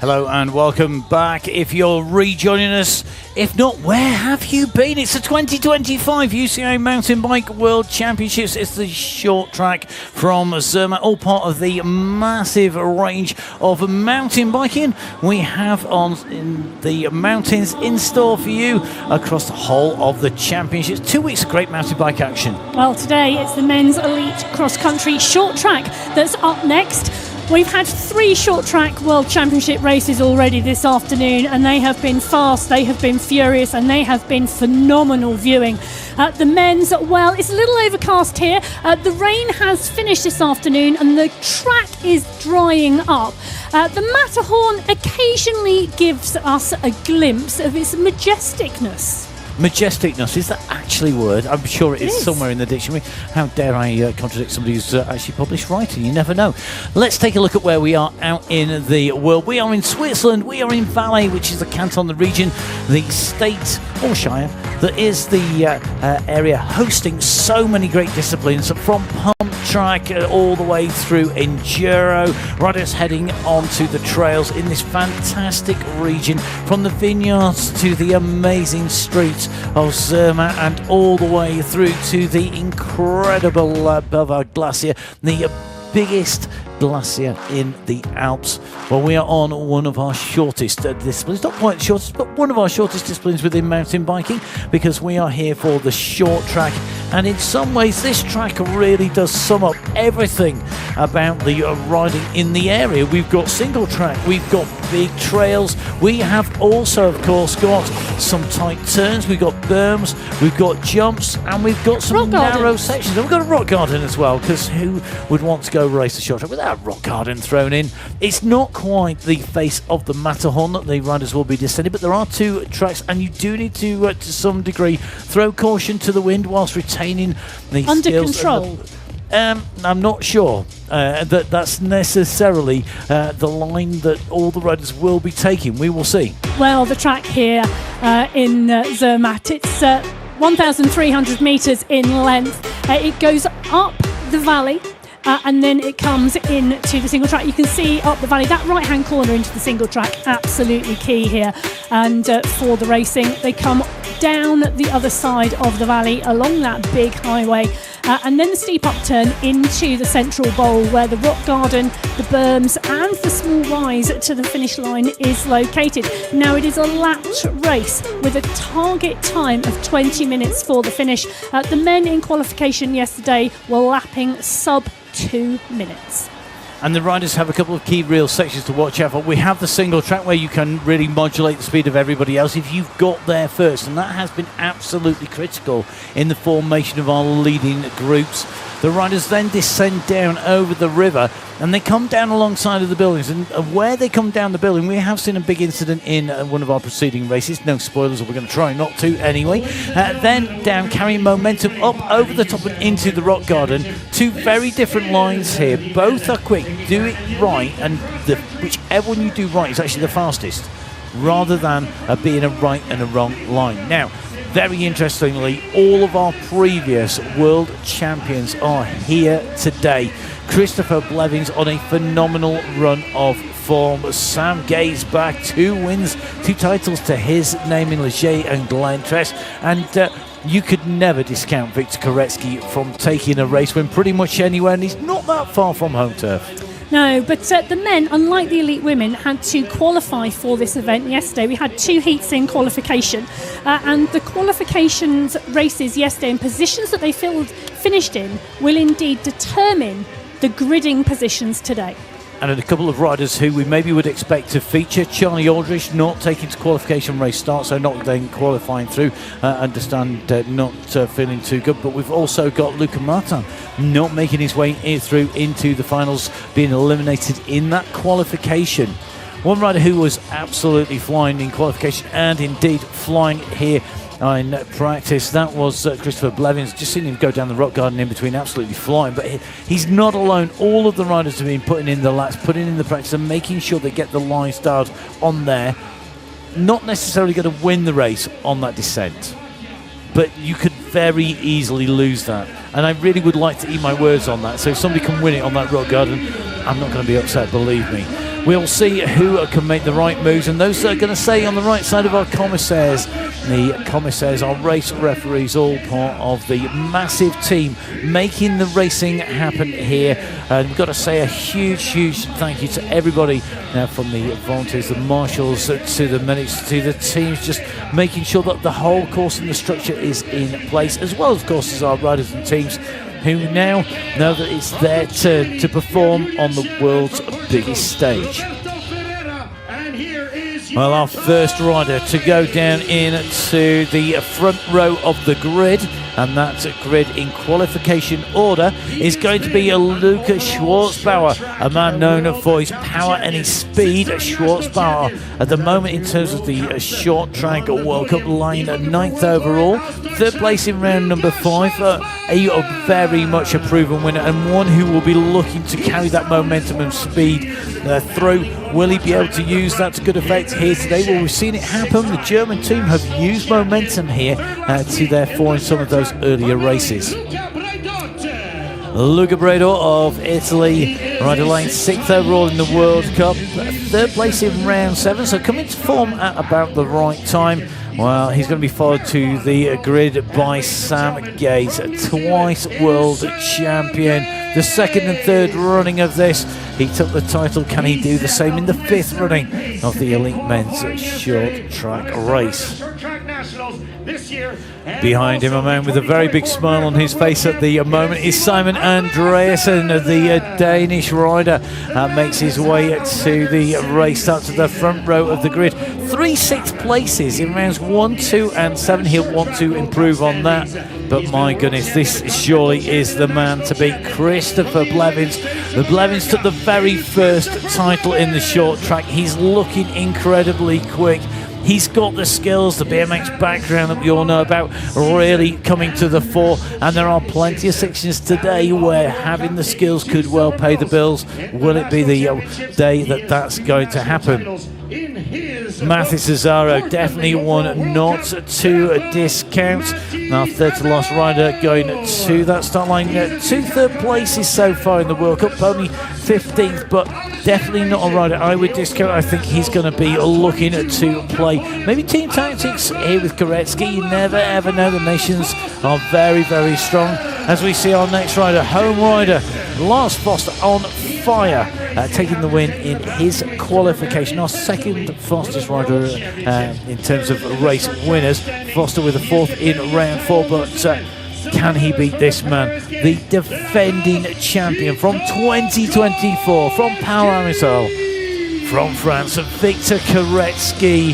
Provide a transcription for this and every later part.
Hello and welcome back. If you're rejoining us, if not, where have you been? It's the 2025 UCI Mountain Bike World Championships. It's the short track from Zermatt, all part of the massive range of mountain biking we have on in the mountains in store for you across the whole of the championships. 2 weeks of great mountain bike action. Well, today it's the men's elite cross-country short track that's up next. We've had 3 short track world championship races already this afternoon, and they have been fast, they have been furious, and they have been phenomenal viewing. The men's, well, it's a little overcast here. The rain has finished this afternoon and the track is drying up. The Matterhorn occasionally gives us a glimpse of its majesticness. Majesticness, is that actually a word? I'm sure it is somewhere in the dictionary. How dare I contradict somebody who's actually published writing? You never know. Let's take a look at where we are out in the world. We are in Switzerland. We are in Valais, which is the canton, the region, the state or shire that is the area hosting so many great disciplines, from pump track all the way through enduro, riders heading onto the trails in this fantastic region, from the vineyards to the amazing streets of Zermatt and all the way through to the incredible Belvoir Glacier, the biggest glacier in the Alps. Well, we are on one of our shortest disciplines, not quite the shortest, but one of our shortest disciplines within mountain biking, because we are here for the short track. And in some ways, this track really does sum up everything about the riding in the area. We've got single track, we've got big trails, we have also, of course, got some tight turns, we've got berms, we've got jumps, and we've got some narrow sections. And we've got a rock garden as well, because who would want to go race the short track without a rock garden thrown in? It's not quite the face of the Matterhorn that the riders will be descending, but there are 2 tracks, and you do need to some degree, throw caution to the wind whilst retaining the under skills control. I'm not sure that that's necessarily the line that all the riders will be taking. We will see. Well, the track here in Zermatt, it's 1,300 metres in length. It goes up the valley. And then it comes into the single track. You can see up the valley, that right-hand corner into the single track, absolutely key here. And for the racing, they come down the other side of the valley along that big highway. And then the steep upturn into the central bowl, where the rock garden, the berms and the small rise to the finish line is located. Now, it is a lapped race with a target time of 20 minutes for the finish. The men in qualification yesterday were lapping sub 2 minutes. And the riders have a couple of key real sections to watch out for. We have the single track where you can really modulate the speed of everybody else if you've got there first, and that has been absolutely critical in the formation of our leading groups. The riders then descend down over the river and they come down alongside of the buildings, and where they come down the building, we have seen a big incident in one of our preceding races. No spoilers, we're going to try not to anyway. Then down, carrying momentum up over the top and into the rock garden. 2 very different lines here, both are quick. Do it right, and whichever one you do right is actually the fastest, rather than being a right and a wrong line. Now, very interestingly, all of our previous world champions are here today. Christopher Blevins on a phenomenal run of form. Sam Gay's back, 2 wins, 2 titles to his name in Leger and Glentress. And you could never discount Victor Koretsky from taking a race when pretty much anywhere, and he's not that far from home turf. No, but the men, unlike the elite women, had to qualify for this event yesterday. We had 2 heats in qualification, and the qualifications races yesterday and positions that they finished in will indeed determine the gridding positions today. And a couple of riders who we maybe would expect to feature. Charlie Aldrich not taking to qualification race start, so not then qualifying through. Understand not feeling too good. But we've also got Luca Martin not making his way through into the finals, being eliminated in that qualification. One rider who was absolutely flying in qualification and indeed flying here in practice, that was Christopher Blevins. Just seen him go down the rock garden in between, absolutely flying. But he's not alone. All of the riders have been putting in the laps, putting in the practice, and making sure they get the line start on there. Not necessarily going to win the race on that descent, but you could very easily lose that. And I really would like to eat my words on that. So if somebody can win it on that rock garden, I'm not going to be upset, believe me. We'll see who can make the right moves, and those that are going to stay on the right side of our commissaires. The commissaires are race referees, all part of the massive team making the racing happen here. And we've got to say a huge thank you to everybody from the volunteers, the marshals, to the medics, to the teams, just making sure that the whole course and the structure is in place, as well, of course, as our riders and teams who now know that it's their turn to perform on the world's biggest stage. Well, our first rider to go down into the front row of the grid, and that grid in qualification order, is going to be Luca Schwarzbauer, a man known for his power and his speed. Schwarzbauer, at the moment, in terms of the short track World Cup line, 9th overall, 3rd place in round number 5, a very much a proven winner, and one who will be looking to carry that momentum and speed through. Will he be able to use that to good effect here today? Well, we've seen it happen. The German team have used momentum here to their fore in some of those earlier races. Luca Bredor of Italy, rider line 6th overall in the World Cup, 3rd place in round 7, so coming to form at about the right time. Well, he's going to be followed to the grid by Sam Gaze, twice world champion. The 2nd and 3rd running of this, he took the title. Can he do the same in the 5th running of the Elite Men's Short Track Race? Behind him, a man with a very big smile on his face at the moment, is Simon Andreasen, the Danish rider. Makes his way to the race start, to the front row of the grid. 3 6th places in rounds 1, 2 and 7. He'll want to improve on that, but my goodness, this surely is the man to beat. Christopher Blevins. The Blevins took the very first title in the short track. He's looking incredibly quick. He's got the skills, the BMX background that we all know about, really coming to the fore. And there are plenty of sections today where having the skills could well pay the bills. Will it be the day that that's going to happen? Mathis Cesaro, definitely one not to discount. Now, 3rd to last rider going to that start line. 2 3rd places so far in the World Cup, only 15th, but definitely not a rider I would discount. I think he's going to be looking to play maybe team tactics here with Koretsky. You never ever know. The nations are very strong. As we see our next rider, home rider Lars Foster, on fire, taking the win in his qualification. Our 2nd fastest rider in terms of race winners. Foster with a 4th in round 4, but can he beat this man? The defending champion from 2024, from Power Missile, from France, Victor Koretsky,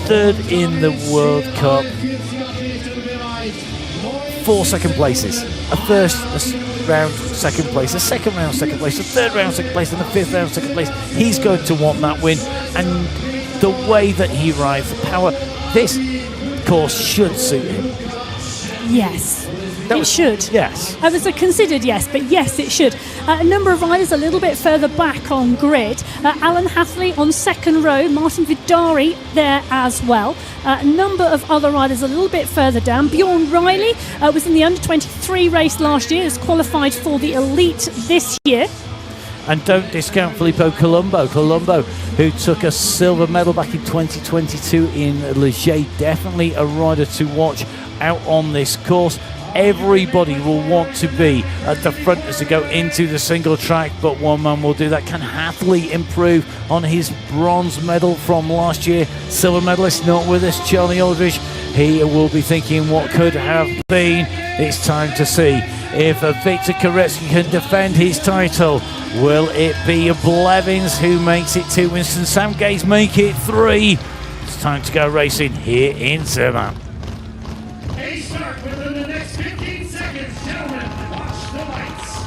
3rd in the World Cup. 4 second places, a first round second place, a 2nd round second place, a 3rd round second place, and a 5th round second place. He's going to want that win, and the way that he rides the power, this course should suit him. Yes, it should. Yes. It was a considered yes, but yes, it should. A number of riders a little bit further back on grid. Alan Hathley on 2nd row, Martin Vidari there as well. A number of other riders a little bit further down. Bjorn Riley was in the under-23 race last year, has qualified for the Elite this year. And don't discount Filippo Colombo. Colombo, who took a silver medal back in 2022 in Leger. Definitely a rider to watch out on this course. Everybody will want to be at the front as they go into the single track, but one man will do that. Can Hathley improve on his bronze medal from last year? Silver medalist not with us, Charlie Aldridge. He will be thinking what could have been. It's time to see if Victor Koretsky can defend his title. Will it be Blevins who makes it 2 wins? Sam Gaze make it 3? It's time to go racing here in Zermatt. A start within the next 15 seconds. Gentlemen, watch the lights.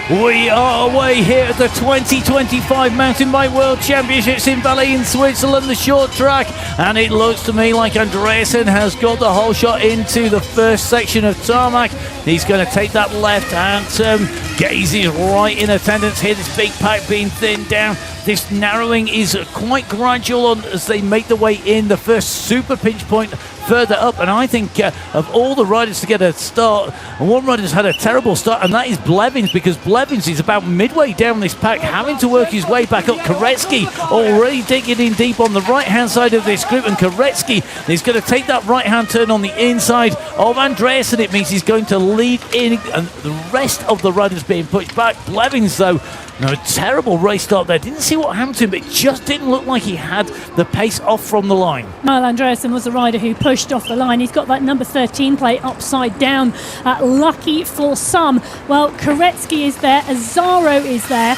We are away here at the 2025 Mountain Bike World Championships in Valais in Switzerland, the short track, and it looks to me like Andreasen has got the whole shot into the first section of tarmac. He's going to take that left-hand turn. Gaze is right in attendance here. This big pack being thinned down. This narrowing is quite gradual as they make the way in. The first super pinch point further up. And I think of all the riders to get a start, and one rider's had a terrible start, and that is Blevins, because Blevins is about midway down this pack, having to work his way back up. Koretsky already digging in deep on the right-hand side of this group, and Koretsky is going to take that right-hand turn on the inside of Andreasen. It means he's going to lead in, and the rest of the riders being pushed back. Blevins, though, a terrible race start there. Didn't see what happened to him, but it just didn't look like he had the pace off from the line. Well, Andreasen was the rider who pushed off the line. He's got that number 13 plate upside down. Lucky for some. Well, Koretsky is there. Azzaro is there.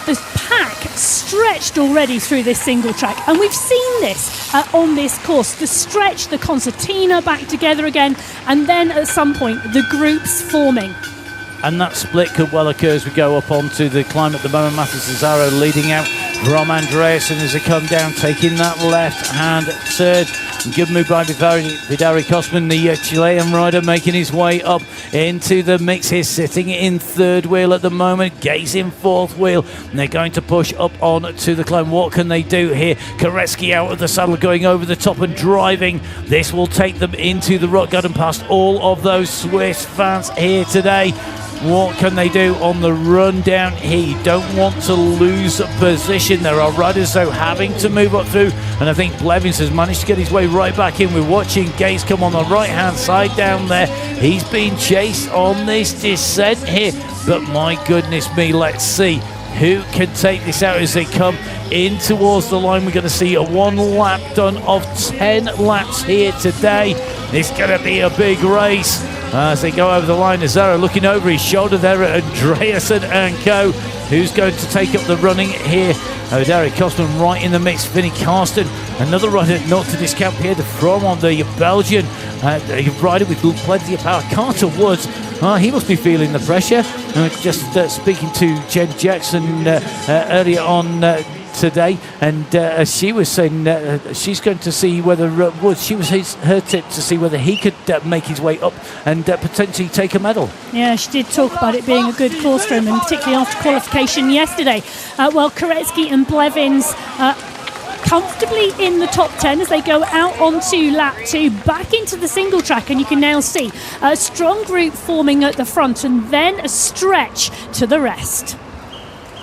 The pack stretched already through this single track, and we've seen this on this course. The stretch, the concertina back together again, and then at some point the groups forming. And that split could well occur as we go up onto the climb at the moment. Matheus Azzaro leading out from Andreasen as they come down, taking that left-hand turn. Good move by Vidari Kosman, the Chilean rider, making his way up into the mix here, sitting in third wheel at the moment. Gaze in fourth wheel, and they're going to push up on to the climb. What can they do here? Koretsky out of the saddle, going over the top and driving. This will take them into the rock garden past all of those Swiss fans here today. What can they do on the run down here? You don't want to lose position. There are riders, though, having to move up through, and I think Blevins has managed to get his way right back in. We're watching Gaze come on the right-hand side down there. He's being chased on this descent here, but my goodness me, let's see who can take this out as they come in towards the line. We're going to see a one lap done of 10 laps here today. It's going to be a big race as they go over the line. Azzaro looking over his shoulder there at Andreasen and co. Who's going to take up the running here? Vidari Kosman right in the mix. Vinnie Karsten, another rider not to discount. Pierre de Fromont, the Belgian rider with plenty of power. Carter Woods, he must be feeling the pressure. Just speaking to Jen Jackson earlier on today, and she was saying she's going to see whether Woods, she was her tip to see whether he could make his way up and potentially take a medal. Yeah, she did talk about it being a good course for him, and particularly after qualification yesterday. Well, Koretsky and Blevins comfortably in the top 10 as they go out onto lap 2, back into the single track, and you can now see a strong group forming at the front and then a stretch to the rest.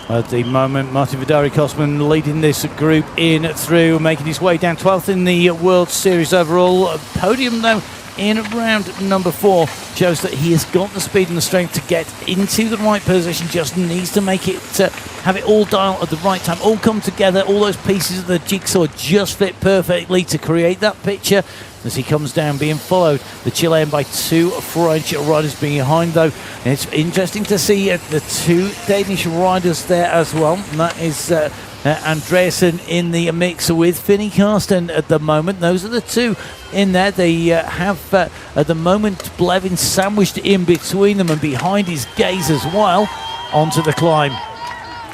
At the moment, Martin Vidari Kosman leading this group in through, making his way down 12th in the World Series overall. Podium, though, in round number 4 shows that he has got the speed and the strength to get into the right position, just needs to make it, have it all dial at the right time, all come together, all those pieces of the jigsaw just fit perfectly to create that picture as he comes down, being followed, the Chilean, by 2 French riders behind, though. And it's interesting to see the 2 Danish riders there as well, and that is Andreasen in the mix with Vinnie Karsten at the moment. Those are the 2 in there. They have at the moment Blevins sandwiched in between them and behind his Gaze as well onto the climb.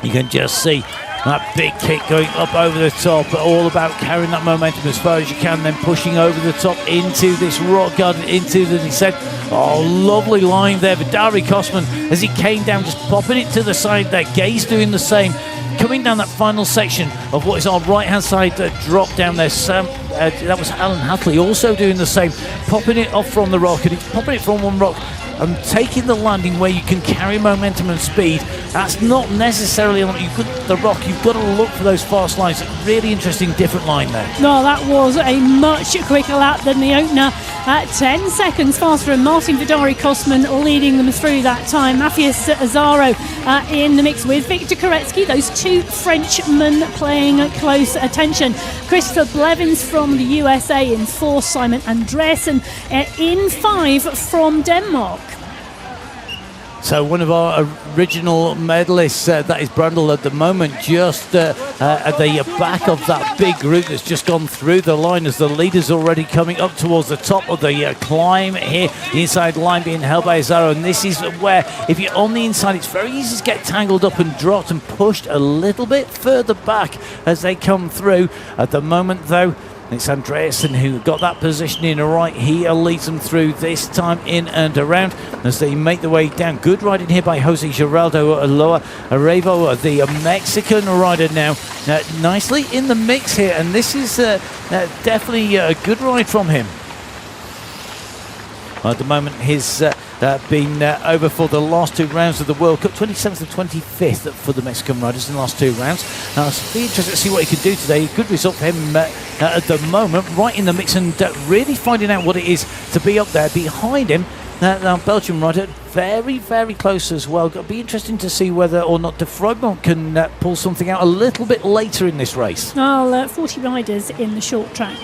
You can just see that big kick going up over the top, all about carrying that momentum as far as you can, then pushing over the top into this rock garden, into the descent. Oh, lovely line there. Vidari Kosman, as he came down, just popping it to the side there. Gaze doing the same. Coming down that final section of what is our right-hand side drop down there. That was Alan Hatley also doing the same, popping it off from the rock, and he's popping it from one rock and taking the landing where you can carry momentum and speed. That's not necessarily on the rock. You've got to look for those fast lines. Really interesting, different line there. No, that was a much quicker lap than the opener. 10 seconds faster, and Martin Vidari Kosman leading them through that time. Matheus Azzaro in the mix with Victor Koretsky. Those 2 Frenchmen playing close attention. Christopher Blevins from the USA in 4, Simon Andreasen in 5 from Denmark. So one of our original medalists, that is Brundle at the moment, just at the back of that big group that's just gone through the line, as the leader's already coming up towards the top of the climb here. The inside line being held by Azzaro, and this is where, if you're on the inside, it's very easy to get tangled up and dropped and pushed a little bit further back as they come through. At the moment, though, It's Andreasen who got that position in right. He leads them through this time in and around as they make their way down. Good riding here by Jose Geraldo Aloa Arevo, the Mexican rider now nicely in the mix here, and this is definitely a good ride from him. At the moment, he's been over for the last 2 rounds of the World Cup, 27th and 25th for the Mexican riders in the last 2 rounds. It's be interesting to see what he can do today. Good result for him at the moment, right in the mix and really finding out what it is to be up there. Behind him, the Belgian rider, very, very close as well. It'll be interesting to see whether or not de Freudmont can pull something out a little bit later in this race. Well, 40 riders in the short track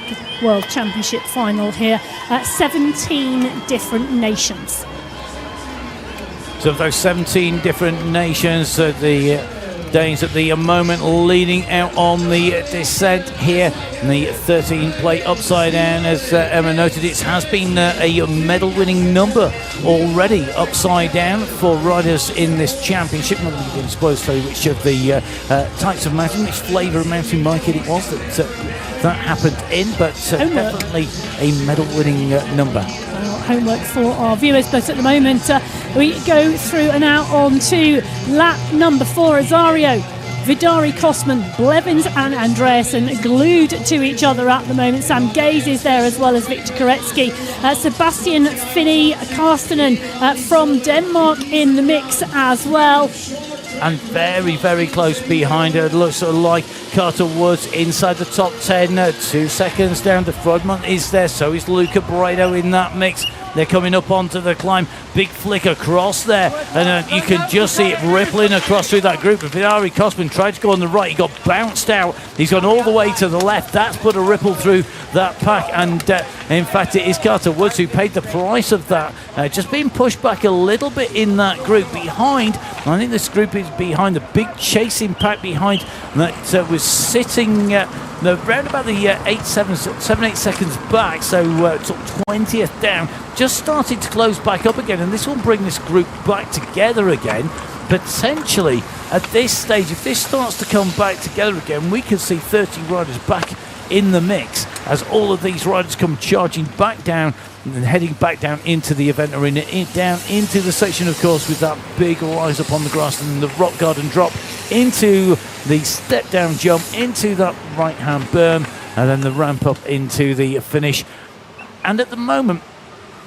World Championship final here, 17 different nations. So of those 17 different nations, the Danes at the moment leading out on the descent here. And the 13 plate upside down, as Emma noted, it has been a medal-winning number already upside down for riders in this championship. Not going to disclose which of the types of mountain, which flavour of mountain bike it was that happened in, but definitely a medal-winning number. Homework for our viewers, but at the moment we go through and out on to lap number 4. Azario, Vidari, Kosman, Blevins and Andreasen glued to each other at the moment. Sam Gaze is there as well as Victor Koretsky. Sebastian Finney Karstenen from Denmark in the mix as well. And very, very close behind her. It looks like Carter Woods inside the top 10. 2 seconds down. De Freudmont is there. So is Luca Bredo in that mix. They're coming up onto the climb. Big flick across there. And you can just see it rippling across through that group. Vidari Kosman tried to go on the right. He got bounced out. He's gone all the way to the left. That's put a ripple through that pack. And in fact, it is Carter Woods who paid the price of that. Just being pushed back a little bit in that group behind. I think this group is behind the big chasing pack behind that was sitting round about the 7-8 seconds back, so 20th down, just started to close back up again, and this will bring this group back together again. Potentially at this stage, if this starts to come back together again, we could see 30 riders back in the mix as all of these riders come charging back down and heading back down into the event arena, down into the section, of course, with that big rise up on the grass and the rock garden drop into the step down jump into that right hand berm, and then the ramp up into the finish. And at the moment,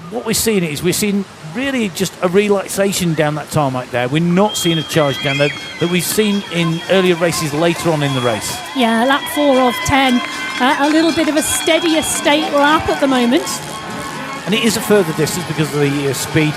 what we're seeing is we're seeing really just a relaxation down that tarmac there. We're not seeing a charge down there that we've seen in earlier races later on in the race. Yeah, lap 4 of 10. A little bit of a steadier state lap at the moment. And it is a further distance because of the speed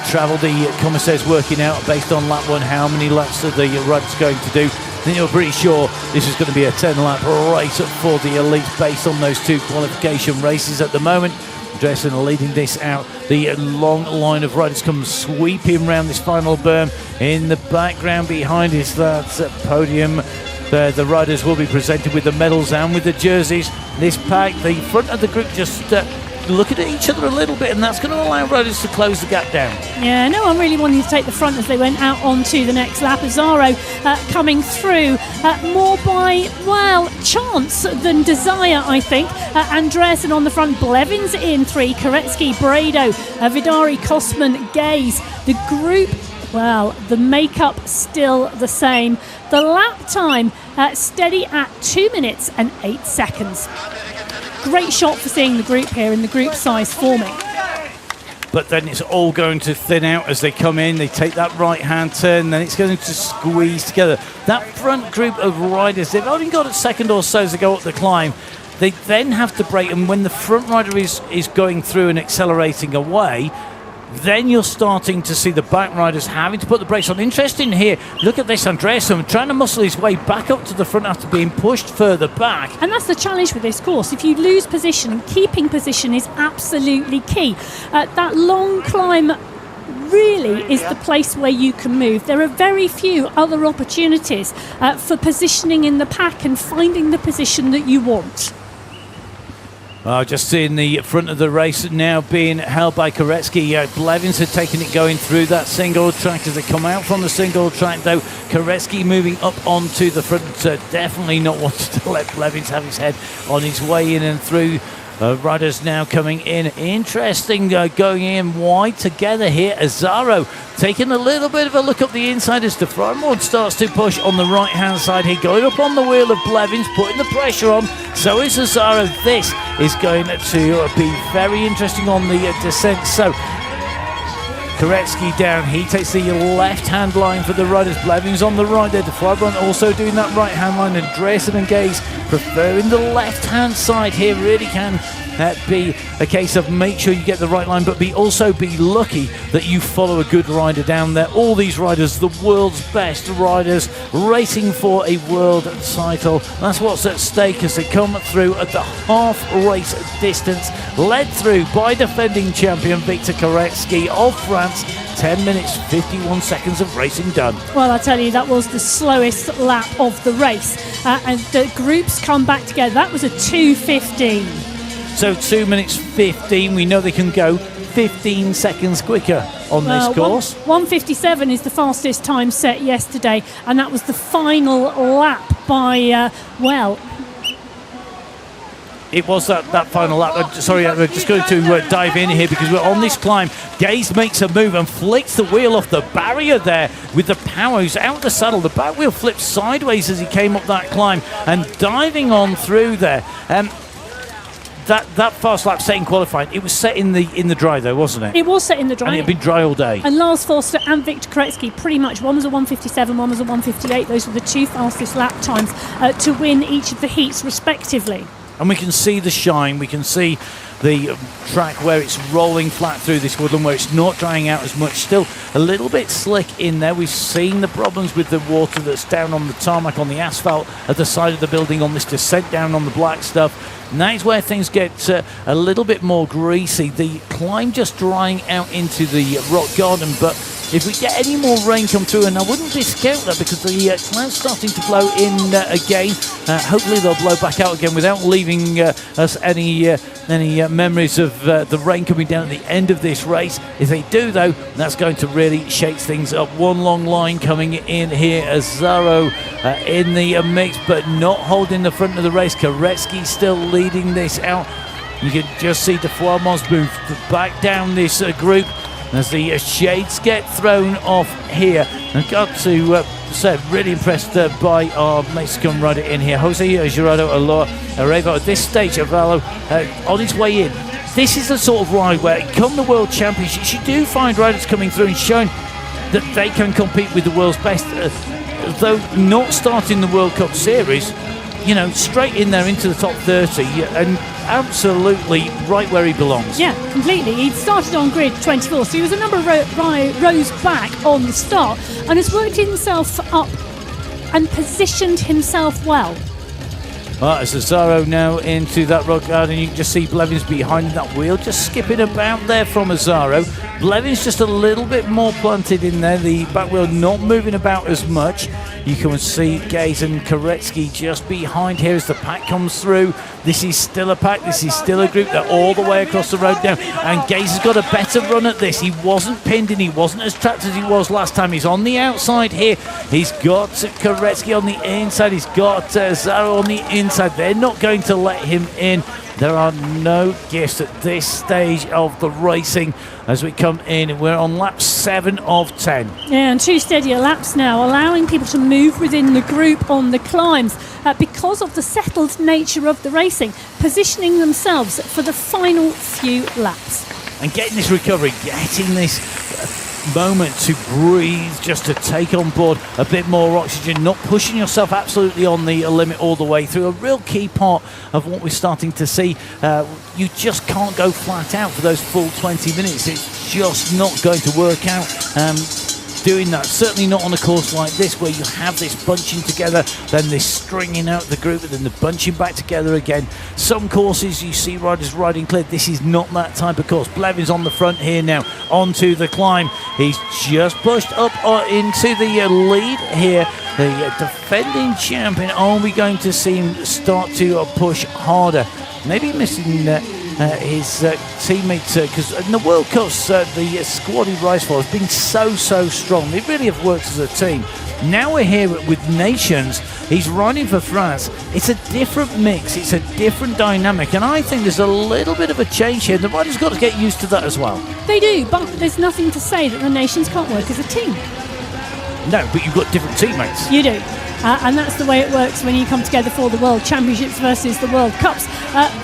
travel. The commissaires working out based on lap 1 how many laps are the riders going to do. I think they were pretty sure this is going to be a 10-lap race for the elites based on those 2 qualification races at the moment. Andreasen leading this out. The long line of riders come sweeping around this final berm. In the background behind is that podium. The riders will be presented with the medals and with the jerseys. This pack, the front of the group just looking at each other a little bit, and that's going to allow riders to close the gap down. Yeah, no one really wanted to take the front as they went out onto the next lap. Azaro coming through more by, well, chance than desire, I think. Andreasen on the front, Blevins in 3, Koretsky, Bredo, Vidari, Kosman, Gaze. The group, well, the makeup still the same. The lap time steady at 2 minutes and 8 seconds. Great shot for seeing the group here in the group size forming. But then it's all going to thin out as they come in. They take that right-hand turn, then it's going to squeeze together. That front group of riders, they've only got a second or so to go up the climb. They then have to brake, and when the front rider is going through and accelerating away, then you're starting to see the back riders having to put the brakes on. Interesting here, look at this, Andreasen trying to muscle his way back up to the front after being pushed further back. And that's the challenge with this course. If you lose position, keeping position is absolutely key. That long climb really is the place where you can move. There are very few other opportunities for positioning in the pack and finding the position that you want. Just seeing the front of the race now being held by Koretsky. Blevins had taken it going through that single track. As they come out from the single track, though, Koretsky moving up onto the front. Definitely not wanting to let Blevins have his head on his way in and through. Riders now coming in. Interesting going in wide together here. Azaro taking a little bit of a look up the inside as the Frymord starts to push on the right hand side here, going up on the wheel of Blevins, putting the pressure on. So is Azaro. This is going to be very interesting on the descent. So Koretsky down, he takes the left-hand line for the riders. Blevins on the right there. De Frymord also doing that right-hand line. And Andreasen and Gaze preferring the left-hand side here. Really can be a case of make sure you get the right line, but also be lucky that you follow a good rider down there. All these riders, the world's best riders, racing for a world title. That's what's at stake as they come through at the half-race distance, led through by defending champion Victor Koretsky of France. 10 minutes, 51 seconds of racing done. Well, I tell you, that was the slowest lap of the race. And the groups come back together. That was a 2:15. So 2 minutes 15, we know they can go 15 seconds quicker on this course. 1:57 is the fastest time set yesterday, and that was the final lap by, it was that final lap. Sorry, I'm just going to dive in here because we're on this climb. Gaze makes a move and flicks the wheel off the barrier there with the power. He's out the saddle. The back wheel flipped sideways as he came up that climb and diving on through there. That fast lap set in qualifying, it was set in the dry though, wasn't it? It was set in the dry. And it had been dry all day. And Lars Forster and Victor Koretsky, pretty much, one was a 1:57, one was a 1:58. Those were the two fastest lap times to win each of the heats respectively. And we can see the shine, we can see the track where it's rolling flat through this woodland, where it's not drying out as much. Still a little bit slick in there. We've seen the problems with the water that's down on the tarmac, on the asphalt at the side of the building, on this descent down on the black stuff. And that is where things get a little bit more greasy. The climb just drying out into the rock garden, but if we get any more rain come through, and I wouldn't discount that because the cloud's starting to blow in again. Hopefully they'll blow back out again without leaving us any memories of the rain coming down at the end of this race. If they do, though, that's going to really shake things up. One long line coming in here. Azaro in the mix, but not holding the front of the race. Koretsky still leading this out. You can just see De Frymord's move back down this group as the shades get thrown off here. And got to say, really impressed by our Mexican rider in here, Jose Gerardo Arevo. At this stage, Avalo on his way in. This is the sort of ride where, come the World Championships, you do find riders coming through and showing that they can compete with the world's best, though not starting the World Cup Series. You know, straight in there into the top 30 and absolutely right where he belongs. Yeah, completely. He started on grid 24, so he was a number of rows back on the start and has worked himself up and positioned himself well. As Azaro now into that rock garden, you can just see Blevins behind that wheel, just skipping about there from Azaro. Blevins just a little bit more planted in there, the back wheel not moving about as much. You can see Gaze and Koretsky just behind here as the pack comes through. This is still a pack, this is still a group. They're all the way across the road now. And Gaze has got a better run at this. He wasn't pinned and he wasn't as trapped as he was last time. He's on the outside here. He's got Koretsky on the inside. He's got Zaro on the inside. They're not going to let him in. There are no gifts at this stage of the racing as we come in. We're on lap 7 of 10. Yeah, and 2 steadier laps now, allowing people to move within the group on the climbs because of the settled nature of the racing, positioning themselves for the final few laps. And getting this recovery, getting this moment to breathe, just to take on board a bit more oxygen, not pushing yourself absolutely on the limit all the way through. A real key part of what we're starting to see. You just can't go flat out for those full 20 minutes. It's just not going to work out doing that. Certainly not on a course like this where you have this bunching together, then this stringing out the group, and then the bunching back together again. Some courses you see riders riding clear. This is not that type of course. Blevins on the front here now, onto the climb. He's just pushed up into the lead here. The defending champion, are we going to see him start to push harder? maybe missing his teammates, because in the World Cups, the squad he rides for has been so strong. They really have worked as a team. Now we're here with Nations. He's riding for France. It's a different mix. It's a different dynamic. And I think there's a little bit of a change here. The riders got to get used to that as well. They do, but there's nothing to say that the Nations can't work as a team. No, but you've got different teammates. You do. And that's the way it works when you come together for the World Championships versus the World Cups.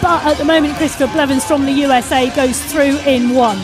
But at the moment, Christopher Blevins from the USA goes through in 1.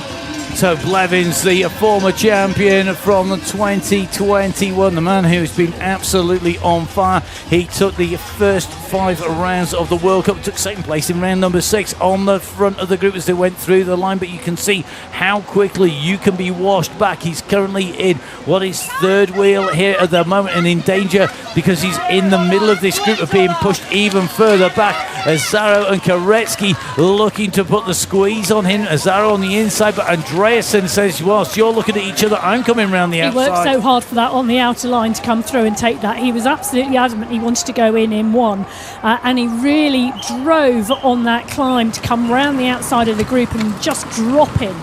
So Blevins, the former champion from 2021, the man who's been absolutely on fire. He took the first 5 rounds of the World Cup, took second place in round number 6 on the front of the group as they went through the line, but you can see how quickly you can be washed back. He's currently in what is third wheel here at the moment and in danger because he's in the middle of this group of being pushed even further back. Azaro and Koretsky looking to put the squeeze on him. Azaro on the inside, but Andreasen says, whilst you're looking at each other, I'm coming round the outside. He worked so hard for that on the outer line to come through and take that. He was absolutely adamant he wanted to go in 1. And he really drove on that climb to come round the outside of the group and just drop in.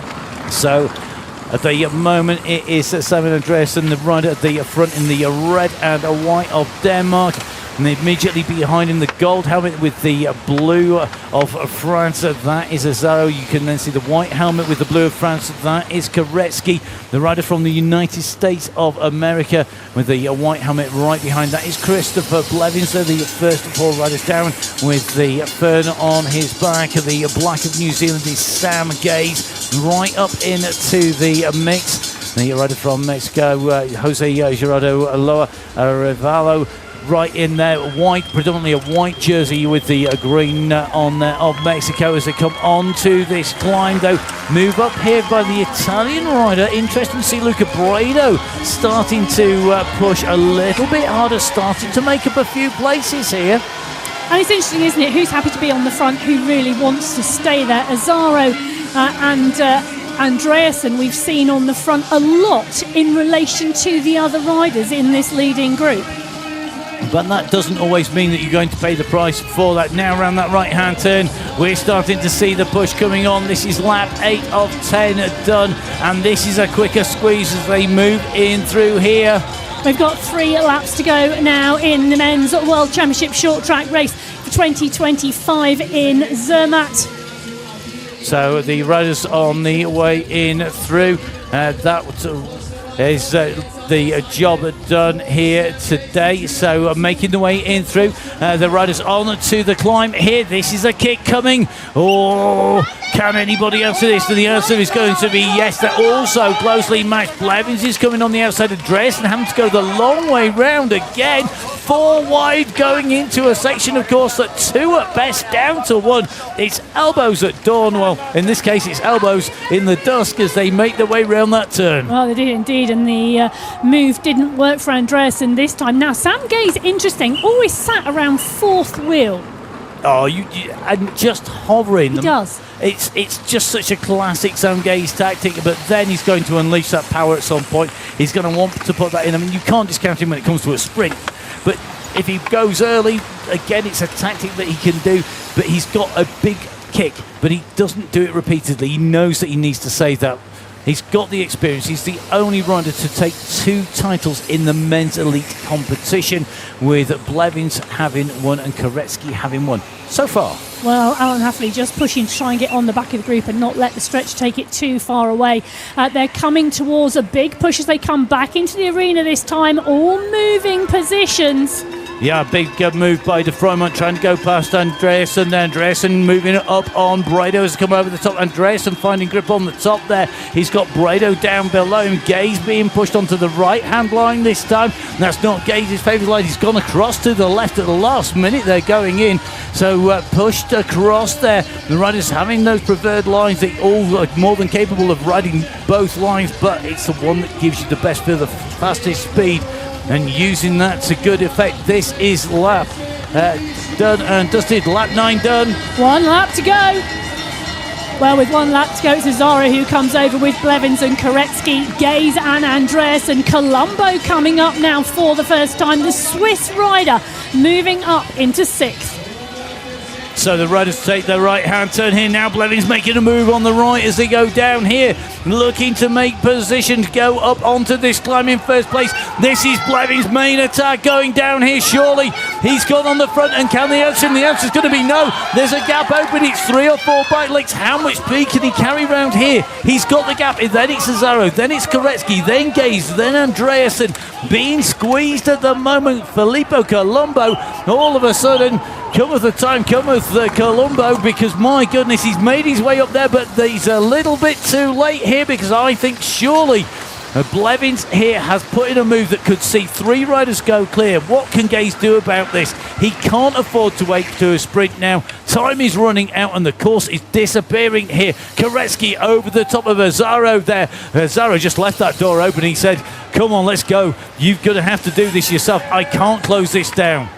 So at the moment, it is Simon Andreasen, the rider at the front in the red and white of Denmark. And immediately behind him, the gold helmet with the blue of France. That is Azaro. You can then see the white helmet with the blue of France. That is Koretsky, the rider from the United States of America, with the white helmet right behind. That is Christopher Blevins. So the first 4 riders down with the fern on his back. The black of New Zealand is Sam Gaze, right up into the mix. The rider from Mexico, Jose Gerardo Loa Revalo, right in there, white, predominantly a white jersey with the green on there of Mexico as they come on to this climb, though. Move up here by the Italian rider. Interesting to see Luca Bredo starting to push a little bit harder, starting to make up a few places here. And it's interesting, isn't it? Who's happy to be on the front, who really wants to stay there. Azaro and Andreasen we've seen on the front a lot in relation to the other riders in this leading group. But that doesn't always mean that you're going to pay the price for that. Now around that right-hand turn, we're starting to see the push coming on. This is lap 8 of 10 done, and this is a quicker squeeze as they move in through here. We've got 3 laps to go now in the Men's World Championship short track race for 2025 in Zermatt. So the riders on the way in through. That is the job done here today. So making the way in through. The riders on to the climb here. This is a kick coming. Oh, can anybody answer this? And the answer is going to be yes. They're also closely matched. Blevins is coming on the outside of Andreasen, having to go the long way round again. 4 wide going into a section, of course, that 2 at best, down to 1. It's elbows at dawn. Well, in this case, it's elbows in the dusk as they make their way round that turn. Well, they did indeed, and the move didn't work for Andreasen this time. Now, Sam Gay's interesting, always sat around 4th wheel. Oh, and just hovering. He does. It's just such a classic Sam Gay's tactic, but then he's going to unleash that power at some point. He's going to want to put that in. I mean, you can't discount him when it comes to a sprint, but if he goes early, again, it's a tactic that he can do, but he's got a big kick, but he doesn't do it repeatedly. He knows that he needs to save that. He's got the experience. He's the only rider to take 2 titles in the men's elite competition, with Blevins having 1 and Koretsky having 1 so far. Well, Alan Hafley just pushing to try and get on the back of the group and not let the stretch take it too far away. They're coming towards a big push as they come back into the arena this time, all moving positions. Yeah, big move by De Froment, trying to go past Andreasen. Andreasen moving up on Bredo as they come over the top. Andreasen finding grip on the top there. He's got Bredo down below him. Gaze being pushed onto the right-hand line this time. That's not Gaze's favourite line. He's gone across to the left at the last minute. They're going in. So pushed across there. The riders having those preferred lines. They all are more than capable of riding both lines, but it's the one that gives you the best feel, the fastest speed, and using that to good effect. This is lap done and dusted. Lap 9 done. 1 lap to go. Well, with 1 lap to go, it's Azaro who comes over with Blevins and Koretsky, Gaze and Andreasen. Colombo coming up now for the first time. The Swiss rider moving up into 6th. So the riders take their right-hand turn here. Now Blevins making a move on the right as they go down here, looking to make position to go up onto this climb in first place. This is Blevins' main attack going down here. Surely he's gone on the front, and can the answer? The answer's going to be no. There's a gap open. It's 3 or 4 bike lengths. How much speed can he carry round here? He's got the gap. Then it's Cesaro, then it's Koretsky, then Gaze, then Andreasen. Being squeezed at the moment. Filippo Colombo, all of a sudden, cometh the time, cometh Colombo, because my goodness, he's made his way up there, but he's a little bit too late here, because I think surely Blevins here has put in a move that could see 3 riders go clear. What can Gaze do about this? He can't afford to wait to a sprint now. Time is running out and the course is disappearing here. Koretsky over the top of Cesaro there. Cesaro just left that door open. He said, come on, let's go. You're going to have to do this yourself. I can't close this down.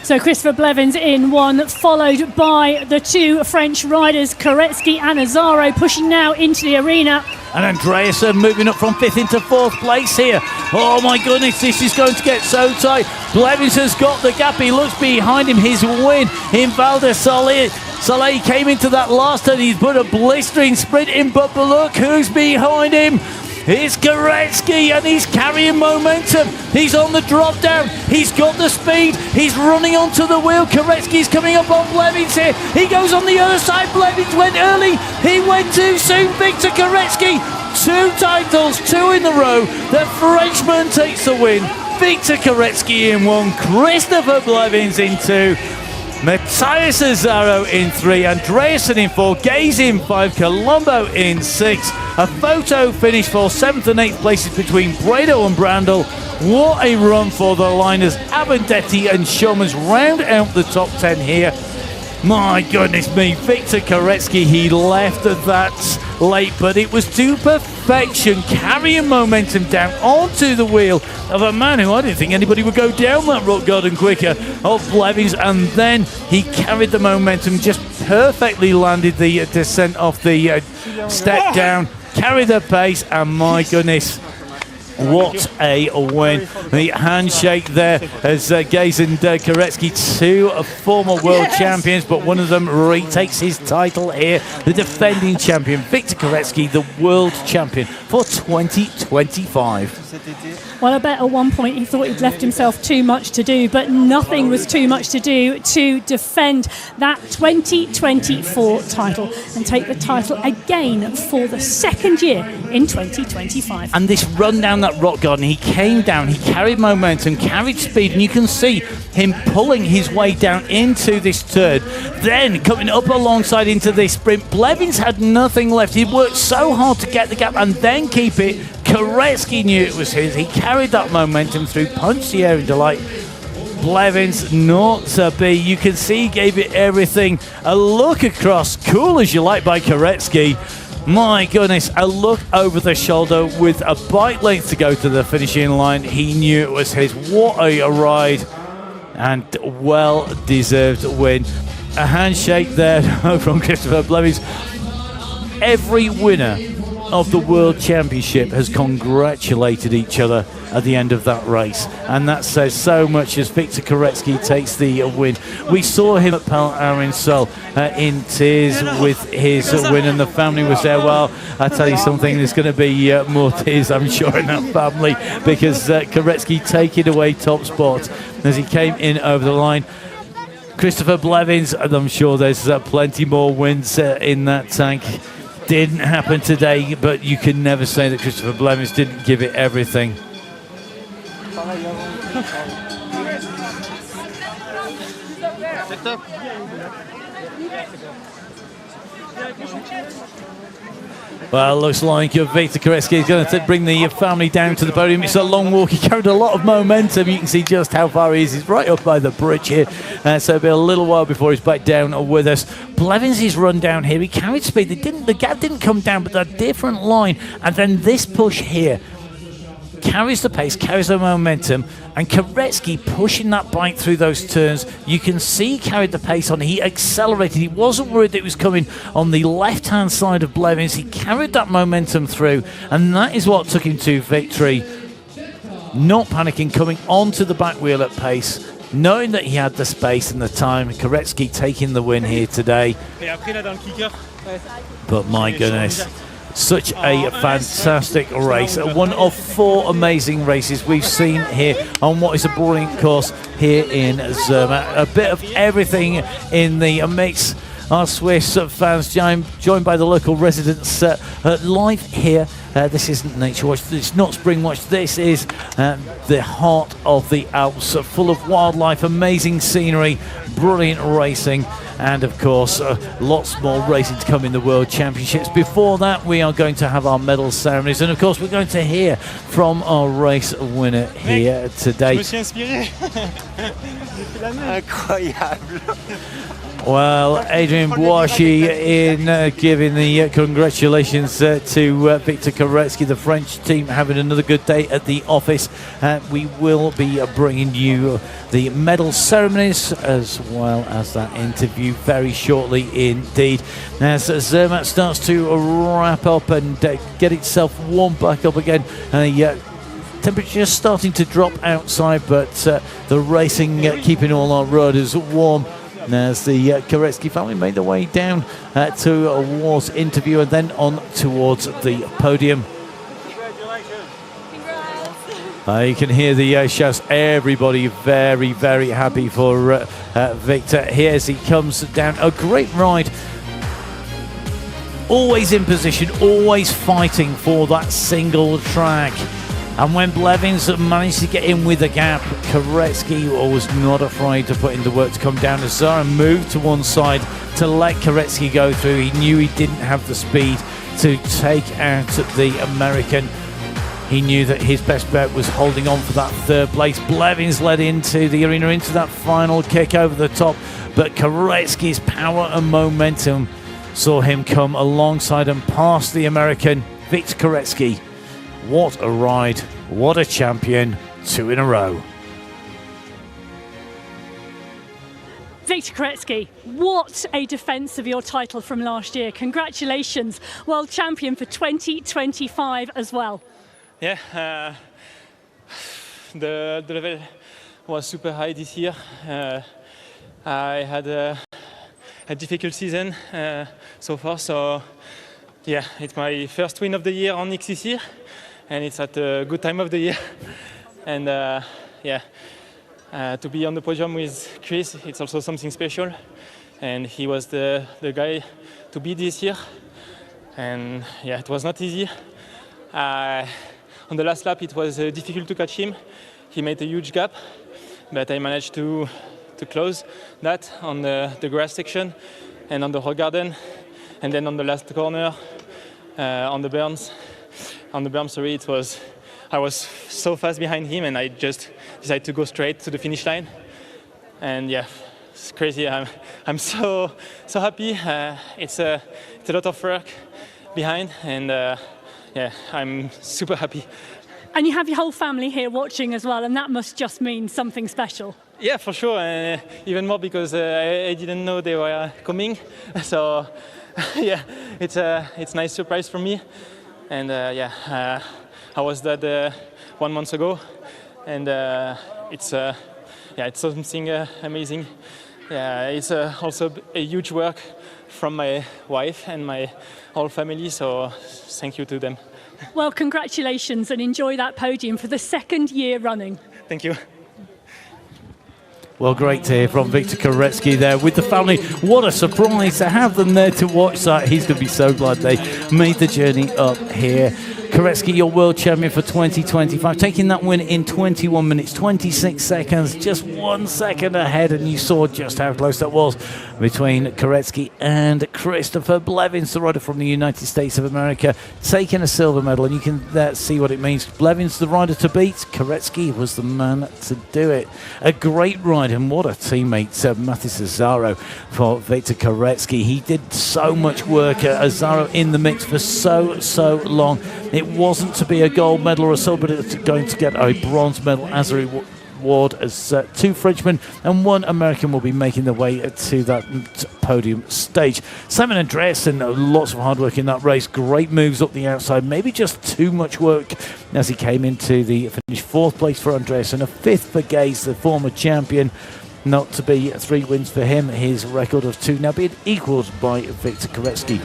So Christopher Blevins in one, followed by the 2 French riders, Koretsky and Cesaro, pushing now into the arena. And Andreasen moving up from 5th into 4th place here. Oh my goodness, this is going to get so tight. Blevins has got the gap. He looks behind him. His win in Val de Soleil. Soleil came into that last turn. He's put a blistering sprint in, but look who's behind him. It's Koretsky, and he's carrying momentum. He's on the drop down. He's got the speed. He's running onto the wheel. Koretsky's coming up on Blevins here. He goes on the other side. Blevins went early. He went too soon. Victor Koretsky, 2 titles, 2 in a row. The Frenchman takes the win. Victor Koretsky in 1. Christopher Blevins in 2. Matthias Cesaro in 3, Andreasen in 4, Gaze in 5, Colombo in 6. A photo finish for 7th and 8th places between Bredo and Brandel. What a run for the liners. Abendetti and Shulmans round out the top 10 here. My goodness me, Victor Koretsky, he left that late, but it was to perfection, carrying momentum down onto the wheel of a man who I didn't think anybody would go down that rock garden quicker, of Blevins, and then he carried the momentum, just perfectly landed the descent off the step down, carried the pace, and my goodness, what a win. The handshake there as Gaze and Koretsky, 2 former world champions, but one of them retakes his title here. The defending champion, Victor Koretsky, the world champion for 2025. Well, I bet at one point he thought he'd left himself too much to do, but nothing was too much to do to defend that 2024 title and take the title again for the 2nd year in 2025. And this run down that rock garden, he came down, he carried momentum, carried speed, and you can see him pulling his way down into this turn, then coming up alongside into this sprint. Blevins had nothing left. He worked so hard to get the gap and then keep it. Koretsky knew it was his. He carried that momentum through, punched the air in delight. Blevins not to be. You can see he gave it everything. A look across, cool as you like, by Koretsky. My goodness, a look over the shoulder with a bike length to go to the finishing line. He knew it was his. What a ride, and well-deserved win. A handshake there from Christopher Blevins. Every winner of the World Championship has congratulated each other at the end of that race, and that says so much as Victor Koretsky takes the win. We saw him at Penultimate in tears with his win, and the family was there. Well, I tell you something, there's going to be more tears, I'm sure, in that family, because Koretsky taking away top spot as he came in over the line. Christopher Blevins, and I'm sure there's plenty more wins in that tank. Didn't happen today, but you can never say that Christopher Blevins didn't give it everything. Well, looks like Victor Koretsky is going to bring the family down to the podium. It's a long walk. He carried a lot of momentum. You can see just how far he is. He's right up by the bridge here. So it'll be a little while before he's back down with us. Blevins is run down here. He carried speed. The gap didn't come down, but a different line. And then this push here carries the pace, carries the momentum, and Koretsky pushing that bike through those turns. You can see he carried the pace on. He accelerated. He wasn't worried that it was coming on the left-hand side of Blevins. He carried that momentum through, and that is what took him to victory. Not panicking, coming onto the back wheel at pace. knowing that he had the space and the time. Koretsky taking the win here today. But my goodness, such a fantastic race. One of 4 amazing races we've seen here on what is a brilliant course here in Zermatt. A bit of everything in the mix. Our Swiss fans joined by the local residents live here. This isn't Nature Watch, it's not Spring Watch, this is the heart of the Alps, full of wildlife, amazing scenery, brilliant racing, and of course lots more racing to come in the World Championships. Before that, we are going to have our medal ceremonies, and of course we're going to hear from our race winner here today. Incroyable. Well, Adrian Boischi in giving the congratulations to Victor Koretsky, the French team having another good day at the office. We will be bringing you the medal ceremonies as well as that interview very shortly indeed. As Zermatt starts to wrap up and get itself warmed back up again. Temperature starting to drop outside, but the racing keeping all our riders warm. As the Koretsky family made their way down towards interview and then on towards the podium. You can hear the shouts. Everybody very, very happy for Victor here as he comes down. A great ride. Always in position, always fighting for that single track. And when Blevins managed to get in with a gap, Koretsky was not afraid to put in the work to come down. As Zara moved to one side to let Koretsky go through, he knew he didn't have the speed to take out the American. He knew that his best bet was holding on for that 3rd place. Blevins led into the arena, into that final kick over the top, but Koretsky's power and momentum saw him come alongside and past the American. Victor Koretsky. What a ride, what a champion, 2 in a row. Victor Koretsky, what a defence of your title from last year. Congratulations, world champion for 2025 as well. Yeah, the level was super high this year. I had a difficult season so far, so yeah, it's my first win of the year on XCC. And it's at a good time of the year. And to be on the podium with Chris, it's also something special. And he was the guy to beat this year. And yeah, it was not easy. On the last lap, it was difficult to catch him. He made a huge gap, but I managed to close that on the grass section and on the rock garden. And then on the last corner, on the berms, I was so fast behind him, and I just decided to go straight to the finish line. And yeah, it's crazy. I'm so happy. It's a lot of work behind, and yeah, I'm super happy. And you have your whole family here watching as well, and that must just mean something special. Yeah, for sure. Even more because I didn't know they were coming. So yeah, it's a nice surprise for me. And I was there 1 month ago, and it's something amazing. Yeah, it's also a huge work from my wife and my whole family. So thank you to them. Well, congratulations, and enjoy that podium for the 2nd year running. Thank you. Well, great to hear from Victor Koretsky there with the family. What a surprise to have them there to watch that. He's going to be so glad they made the journey up here. Koretsky, your world champion for 2025, taking that win in 21 minutes, 26 seconds, just 1 second ahead, and you saw just how close that was between Koretsky and Christopher Blevins, the rider from the United States of America, taking a silver medal, and you can see what it means. Blevins, the rider to beat. Koretsky was the man to do it. A great ride, and what a teammate, Mathis Azaro, for Victor Koretsky. He did so much work, Azaro in the mix for so long. It wasn't to be a gold medal or a silver, but it's going to get a bronze medal. Azaro award as 2 Frenchmen and 1 American will be making their way to that podium stage. Simon Andreasen, lots of hard work in that race, great moves up the outside, maybe just too much work as he came into the finish. 4th place for Andreasen, a 5th for Gaze, the former champion. Not to be 3 wins for him, his record of 2 now being equalled by Victor Koretsky.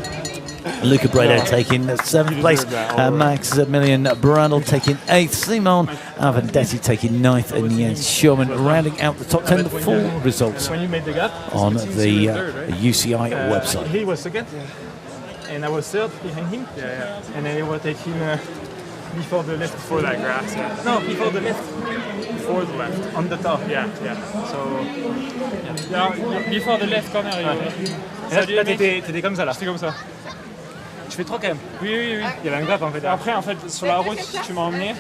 Luca Bredo taking 7th place, Maximilian Brandl taking 8th, Simon Avendetti taking 9th, and Jens Schurman rounding out the top 10. The full results on the UCI website. He was second, and I was third behind him, and I overtake him before the left. Before that grass, No, before the left. Before the left. On the top, So, before the left corner. Là, t'étais comme ça, là. J'étais comme ça. Je fais 3 quand même. Oui. Il y avait un gap en fait. Après, en fait, sur la route, tu m'as emmené.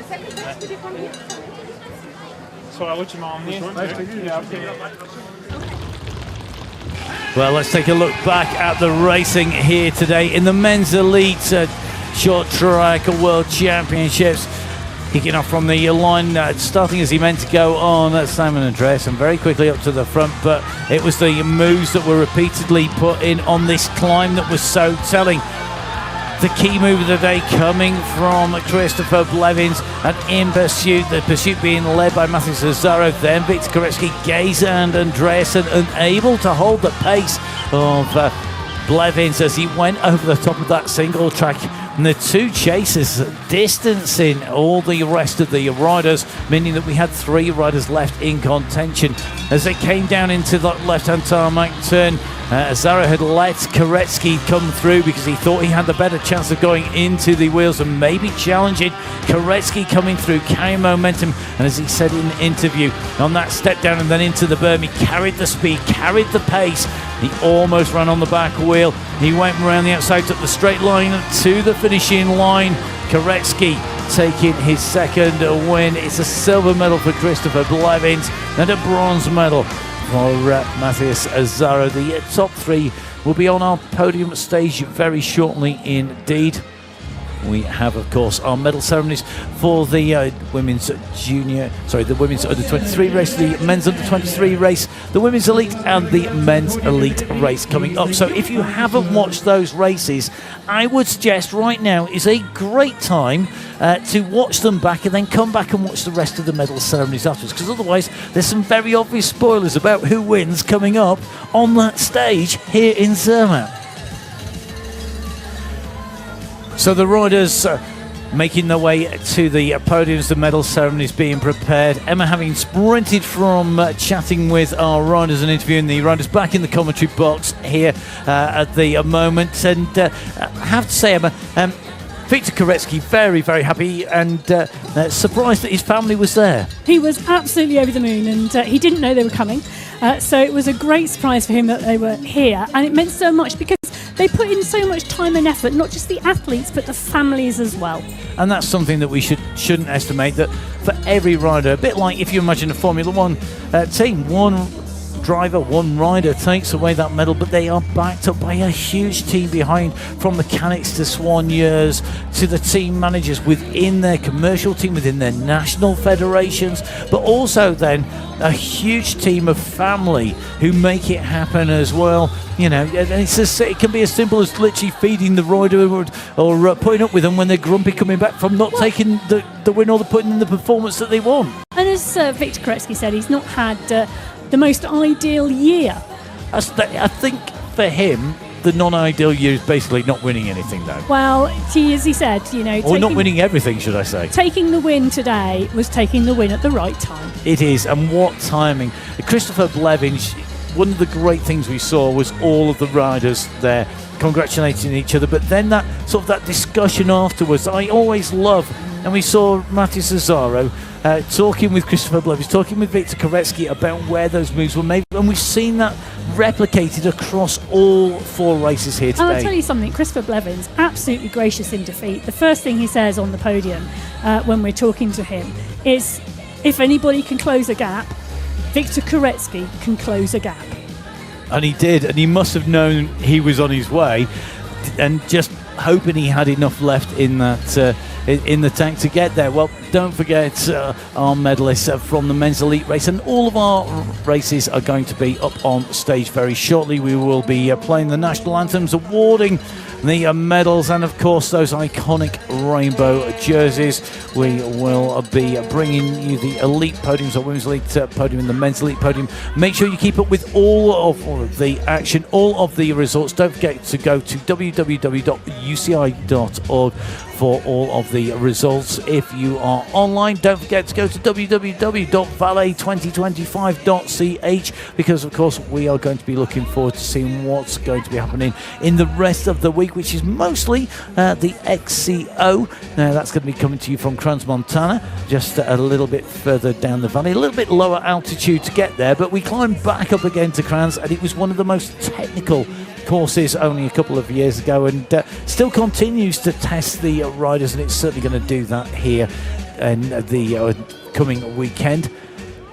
Sur la route, tu m'as emmené. Et après. Well, let's take a look back at the racing here today in the men's elite short track world championships. Kicking off from the line, starting as he meant to go on, Simon Andreasen very quickly up to the front, but it was the moves that were repeatedly put in on this climb that was so telling. The key move of the day coming from Christopher Blevins, and in pursuit, the pursuit being led by Matheus Azaro, then Victor Koretsky, Gaze and Andreasen, unable to hold the pace of Blevins as he went over the top of that single track. And the 2 chasers distancing all the rest of the riders, meaning that we had 3 riders left in contention. As they came down into that left-hand tarmac turn, Azaro had let Koretsky come through because he thought he had the better chance of going into the wheels and maybe challenging. Koretsky coming through, carrying momentum, and as he said in the interview, on that step down and then into the berm, he carried the speed, carried the pace. He almost ran on the back wheel. He went around the outside, took the straight line to the finishing line. Koretsky taking his 2nd win. It's a silver medal for Christopher Blevins and a bronze medal for Matheus Azaro. The top 3 will be on our podium stage very shortly indeed. We have, of course, our medal ceremonies for the women's under 23 race, the men's under 23 race, the women's elite and the men's elite race coming up. So if you haven't watched those races, I would suggest right now is a great time to watch them back and then come back and watch the rest of the medal ceremonies afterwards, because otherwise there's some very obvious spoilers about who wins coming up on that stage here in Zermatt. So the riders making their way to the podiums, the medal ceremonies being prepared. Emma having sprinted from chatting with our riders and interviewing the riders back in the commentary box here at the moment. And I have to say, Emma, Victor Koretsky very, very happy and surprised that his family was there. He was absolutely over the moon, and he didn't know they were coming. So it was a great surprise for him that they were here, and it meant so much because they put in so much time and effort, not just the athletes, but the families as well. And that's something that we shouldn't estimate, that for every rider, a bit like if you imagine a Formula One team, one driver, one rider takes away that medal, but they are backed up by a huge team behind, from mechanics to soigneurs to the team managers within their commercial team, within their national federations, but also then a huge team of family who make it happen as well. You know, and it can be as simple as literally feeding the rider or putting up with them when they're grumpy coming back from not taking the win or putting in the performance that they want. And as Victor Koretsky said, he's not had the most ideal year. I think for him, the non-ideal year is basically not winning anything, though. Well, as he said, you know... Or not winning everything, should I say. Taking the win today was taking the win at the right time. It is, and what timing. Christopher Blevins, one of the great things we saw was all of the riders there congratulating each other, but then that sort of that discussion afterwards, I always love. And we saw Matheus Azaro talking with Christopher Blevins, talking with Victor Koretsky about where those moves were made, and we've seen that replicated across all 4 races here today. And I'll tell you something, Christopher Blevins, absolutely gracious in defeat. The first thing he says on the podium when we're talking to him is, if anybody can close a gap, Victor Koretsky can close a gap. And he did, and he must have known he was on his way, and just hoping he had enough left in that in the tank to get there. Well, don't forget our medalists from the men's elite race, and all of our races are going to be up on stage very shortly. We will be playing the national anthems, awarding the medals, and of course those iconic rainbow jerseys. We will be bringing you the elite podiums, our women's elite podium and the men's elite podium. Make sure you keep up with all of the action, all of the results. Don't forget to go to www.uci.org for all of the results. If you are online, don't forget to go to www.valet2025.ch, because of course we are going to be looking forward to seeing what's going to be happening in the rest of the week, which is mostly the XCO. Now that's going to be coming to you from Crans, Montana, just a little bit further down the valley, a little bit lower altitude to get there, but we climbed back up again to Crans, and it was one of the most technical courses only a couple of years ago, and still continues to test the riders, and it's certainly going to do that here in the coming weekend.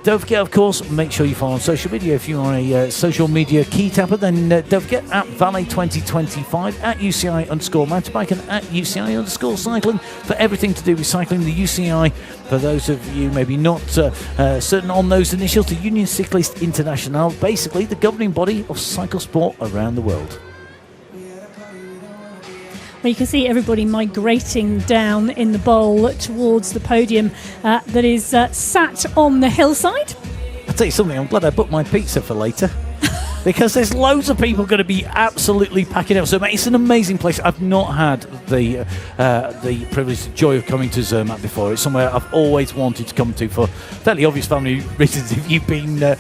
Don't forget, of course, make sure you follow on social media. If you are a social media key tapper, then don't forget at Valet2025, at UCI_mountainbike, and at UCI_cycling for everything to do with cycling. The UCI, for those of you maybe not certain on those initials, the Union Cycliste Internationale, basically the governing body of cycle sport around the world. Well, you can see everybody migrating down in the bowl towards the podium that is sat on the hillside. I'll tell you something, I'm glad I booked my pizza for later. Because there's loads of people going to be absolutely packing up. So it's an amazing place. I've not had the privilege, the joy of coming to Zermatt before. It's somewhere I've always wanted to come to for fairly obvious family reasons if you've been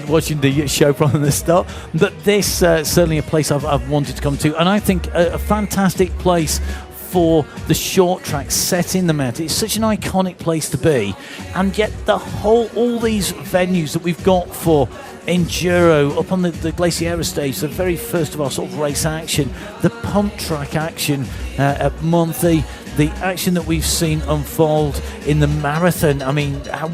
watching the show from the start. But this certainly a place I've wanted to come to, and I think a fantastic place for the short track set in the mountain. It's such an iconic place to be, and yet all these venues that we've got for enduro up on the Glaciera stage, the very first of our sort of race action, the pump track action at Monthey, the action that we've seen unfold in the marathon. I mean, I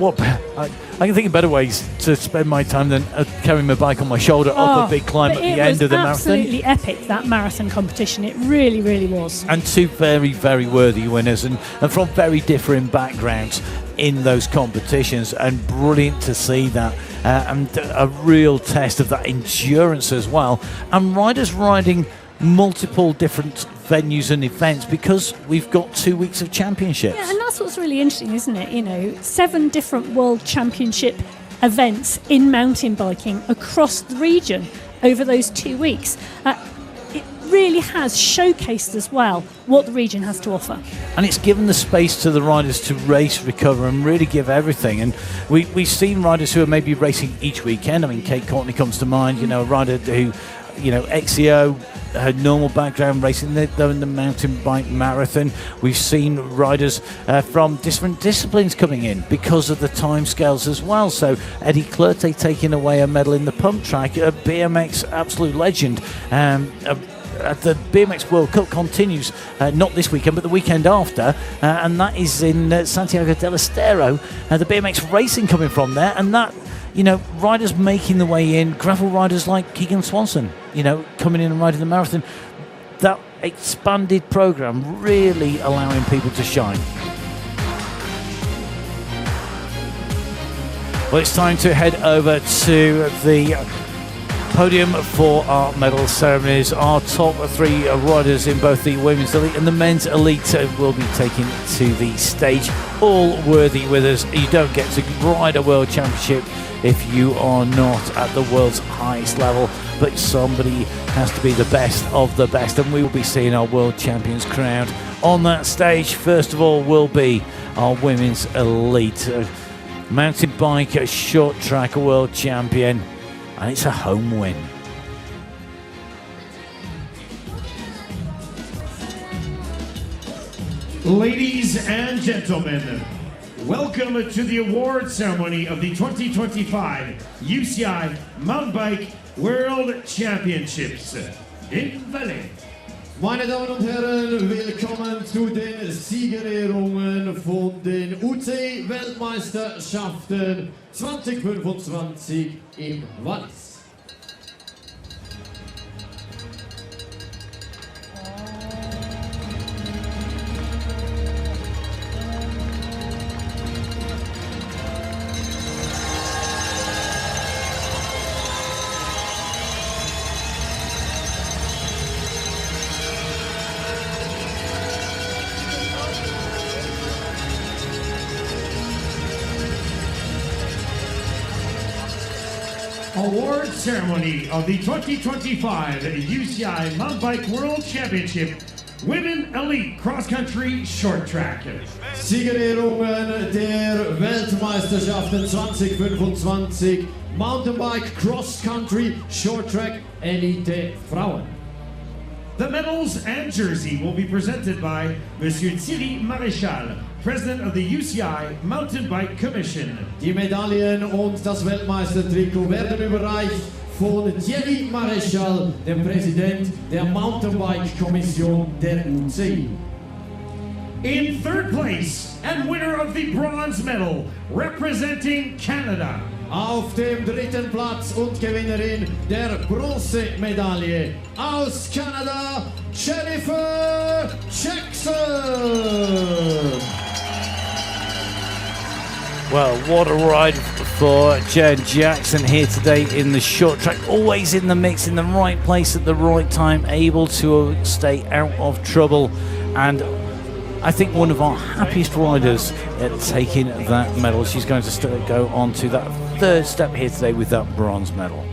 can think of better ways to spend my time than carrying my bike on my shoulder up a big climb at the end of the marathon. It was absolutely epic, that marathon competition. It really, really was. And two very, very worthy winners, and from very different backgrounds in those competitions, and brilliant to see that, and a real test of that endurance as well, and riders riding multiple different venues and events because we've got 2 weeks of championships. Yeah, and that's what's really interesting, isn't it? You know, 7 different world championship events in mountain biking across the region over those 2 weeks. It really has showcased as well what the region has to offer. And it's given the space to the riders to race, recover, and really give everything. And we've seen riders who are maybe racing each weekend. I mean, Kate Courtney comes to mind, you know, a rider who, you know, XCO, her normal background racing though in the mountain bike marathon. We've seen riders from different disciplines coming in because of the timescales as well. So Eddie Clerté taking away a medal in the pump track, a BMX absolute legend. The BMX World Cup continues not this weekend but the weekend after, and that is in Santiago del Estero. The BMX racing coming from there, and that, you know, riders making the way in, gravel riders like Keegan Swanson, you know, coming in and riding the marathon. That expanded program really allowing people to shine. Well, it's time to head over to the podium for our medal ceremonies. Our top 3 riders in both the women's elite and the men's elite will be taken to the stage. All worthy winners. You don't get to ride a world championship if you are not at the world's highest level, but somebody has to be the best of the best, and we will be seeing our world champions crowned on that stage. First of all will be our women's elite mountain bike short track world champion, and it's a home win. Ladies and gentlemen, welcome to the award ceremony of the 2025 UCI Mountain Bike World Championships in Valais. Meine Damen und Herren, willkommen zu den Siegerehrungen von den UCI-Weltmeisterschaften 2025 im Wallis. award ceremony of the 2025 UCI Mountain Bike World Championship Women Elite Cross Country Short Track. Siegerehrungen der Weltmeisterschaften 2025 Mountainbike Cross Country Short Track Elite Frauen. The medals and jersey will be presented by Monsieur Thierry Maréchal, President of the UCI Mountain Bike Commission. Die Medaillen und das Weltmeistertrikot werden überreicht von Thierry Maréchal, dem Präsident der Mountainbike-Kommission der UCI. In third place and winner of the bronze medal, representing Canada. Auf dem dritten Platz und Gewinnerin der Bronzemedaille aus Kanada, Jennifer Jackson. Well, what a ride for Jen Jackson here today in the short track. Always in the mix, in the right place at the right time, able to stay out of trouble. And I think one of our happiest riders at taking that medal. She's going to go on to that third step here today with that bronze medal.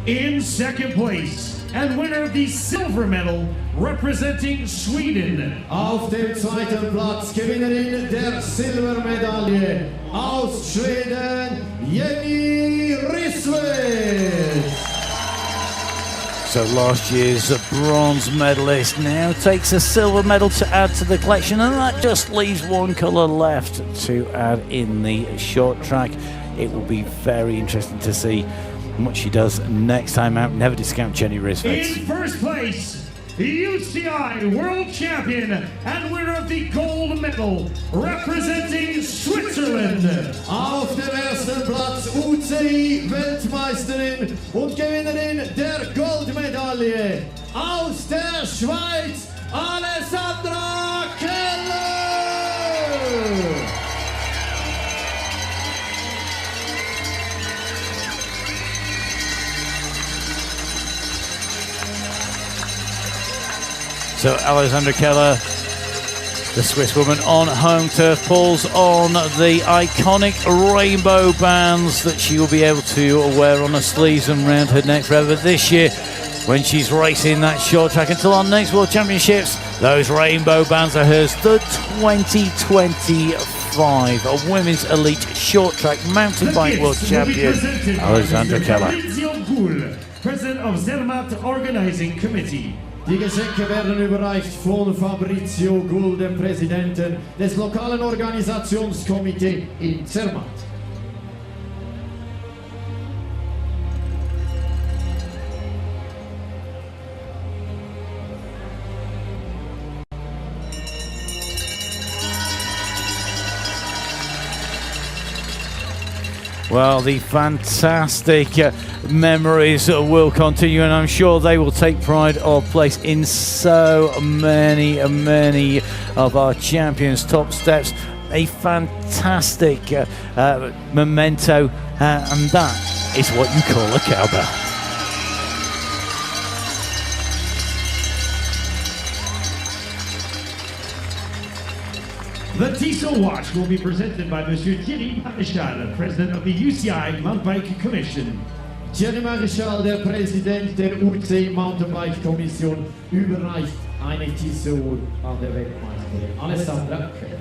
In second place and winner of the silver medal, representing Sweden. Auf dem zweiten Platz Gewinnerin der Silbermedaille aus Schweden, Jenny Risswitz. So last year's bronze medalist now takes a silver medal to add to the collection, and that just leaves one colour left to add in the short track. It will be very interesting to see what she does next time out. Never discount Jenny Risswitz. In first place, UCI World Champion and winner of the gold medal, representing Switzerland. Auf dem ersten Platz UCI Weltmeisterin und Gewinnerin der Goldmedaille aus der Schweiz, Alessandra Keller. So Alexandra Keller, the Swiss woman on home turf, pulls on the iconic rainbow bands that she will be able to wear on her sleeves and round her neck forever this year when she's racing that short track. Until our next World Championships, those rainbow bands are hers. The 2025 Women's Elite Short Track Mountain Bike World Champion, Alexandra Keller. President of Zermatt Organizing Committee. Die Geschenke werden überreicht von Fabrizio Gull, dem Präsidenten des lokalen Organisationskomitees in Zermatt. Well, the fantastic memories will continue, and I'm sure they will take pride of place in so many of our champions' top steps. A fantastic memento, and that is what you call a cowbell. The Tissot watch will be presented by Monsieur Thierry Maréchal, President of the UCI Mountain Bike Commission. Thierry Maréchal, der Präsident der UCI Mountainbike Kommission, überreicht eine Tissot an der Weltmeisterin Alessandra Keller.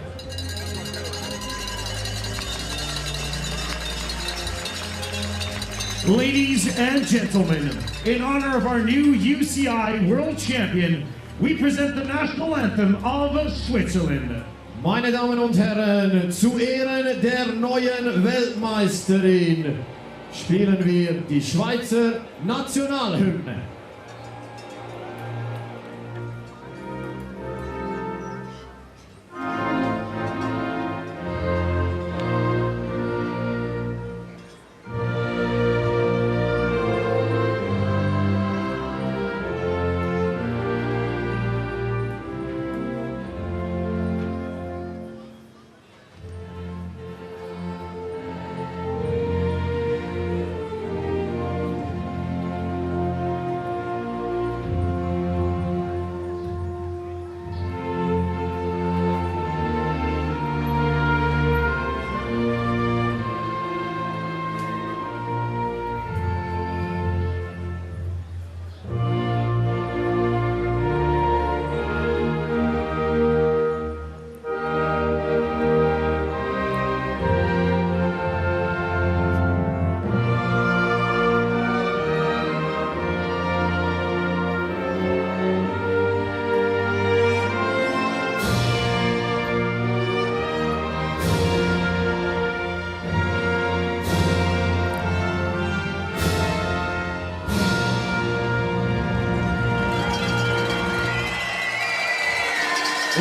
Ladies and gentlemen, in honor of our new UCI World Champion, we present the national anthem of Switzerland. Meine Damen und Herren, zu Ehren der neuen Weltmeisterin spielen wir die Schweizer Nationalhymne.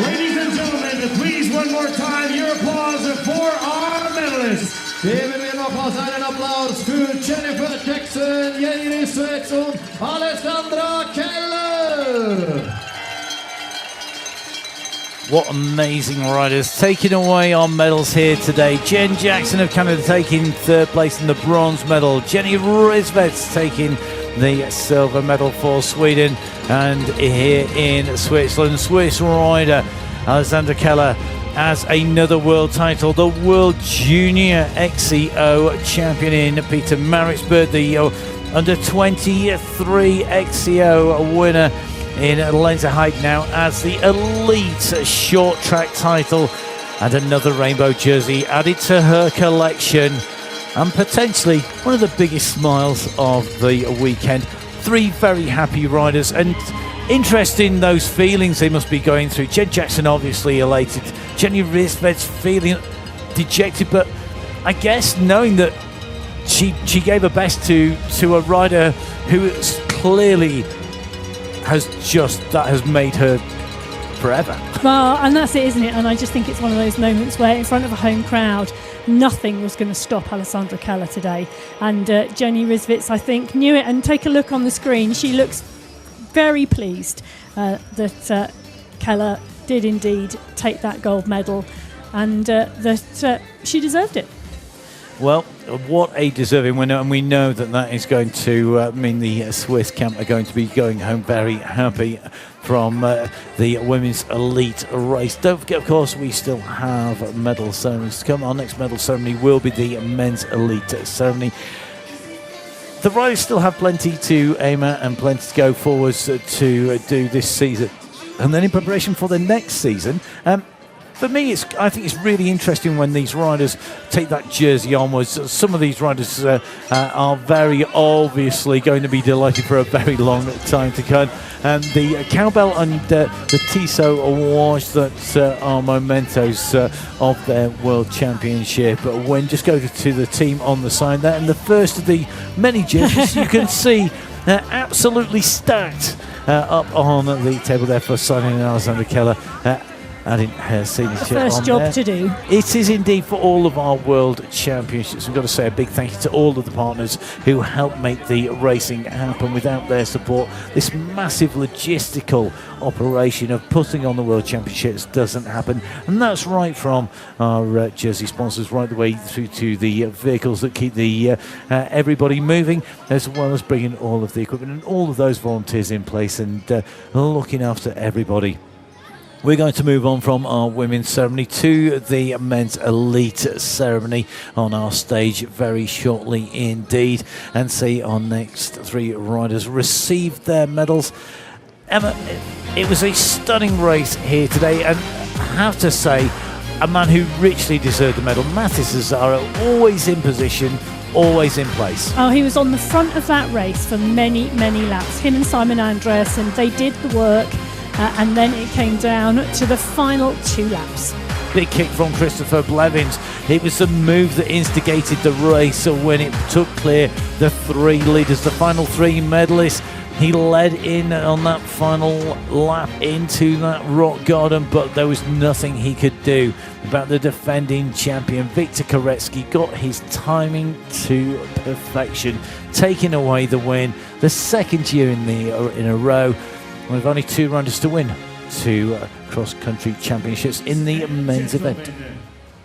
Ladies and gentlemen, please one more time your applause for our medalists. Geben wir nochmals einen Applaus für Jennifer Jackson, Jenny Risswitz und Alessandra Keller. What amazing riders taking away our medals here today. Jen Jackson of Canada taking third place in the bronze medal. Jenny Risswitz taking the silver medal for Sweden. And here in Switzerland, Swiss rider Alessandra Keller has another world title, the World Junior XCO champion in Peter Maritzburg, the under 23 XCO winner in Lenzer Height now as the elite short track title, and another rainbow jersey added to her collection, and potentially one of the biggest smiles of the weekend. Three very happy riders, and interesting those feelings they must be going through. Jen Jackson obviously elated, Jenny Risswitz feeling dejected, but I guess knowing that she gave her best to a rider who is clearly has made her forever. Well, and that's it, isn't it? And I just think it's one of those moments where in front of a home crowd, nothing was going to stop Alessandra Keller today. And Jenny Risswitz, I think, knew it. And take a look on the screen. She looks very pleased that Keller did indeed take that gold medal, and that she deserved it. Well, what a deserving winner, and we know that is going to mean the Swiss camp are going to be going home very happy from the women's elite race. Don't forget, of course, we still have medal ceremonies to come. Our next medal ceremony will be the men's elite ceremony. The riders still have plenty to aim at and plenty to go forwards to do this season, and then in preparation for the next season. For me, I think it's really interesting when these riders take that jersey onwards. Some of these riders are very obviously going to be delighted for a very long time to come. And the cowbell and the Tissot awards that are mementos of their World Championship. When just go to the team on the side there, and the first of the many jerseys you can see absolutely stacked up on the table there for signing Alessandra Keller. Adding her signature first on job there. to do. It is indeed for all of our World Championships. We've got to say a big thank you to all of the partners who helped make the racing happen. Without their support, this massive logistical operation of putting on the World Championships doesn't happen. And that's right from our jersey sponsors right the way through to the vehicles that keep the everybody moving, as well as bringing all of the equipment and all of those volunteers in place and looking after everybody. We're going to move on from our women's ceremony to the men's elite ceremony on our stage very shortly indeed, and see our next three riders receive their medals. Emma, it was a stunning race here today, and I have to say, a man who richly deserved the medal, Mattis Zara, always in position, always in place. Oh, he was on the front of that race for many, many laps. Him and Simon Andreasen, they did the work. And then it came down to the final 2 laps. Big kick from Christopher Blevins. It was the move that instigated the race when it took clear the 3 leaders, the final 3 medalists. He led in on that final lap into that rock garden, but there was nothing he could do about the defending champion. Victor Koretsky got his timing to perfection, taking away the win, the second year in a row. We've only 2 riders to win 2 cross-country championships in the men's event.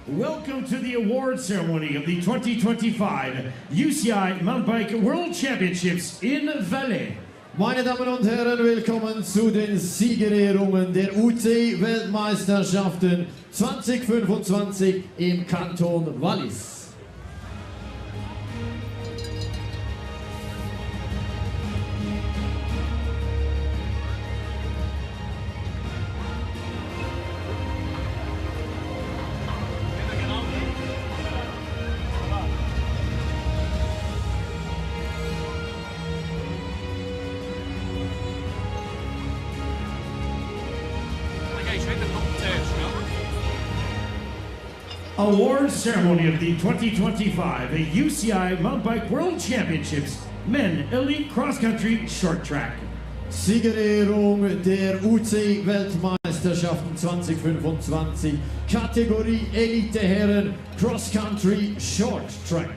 Welcome to the award ceremony of the 2025 UCI Mountain Bike World Championships in Valais. Meine Damen und Herren, willkommen zu den Siegerehrungen der UCI-Weltmeisterschaften 2025 im Kanton Wallis. Awards ceremony of the 2025 UCI Mountain Bike World Championships Men Elite Cross Country Short Track. Siegerehrung der UCI-Weltmeisterschaften Weltmeisterschaften 2025, Kategorie Elite Herren, Cross Country Short Track.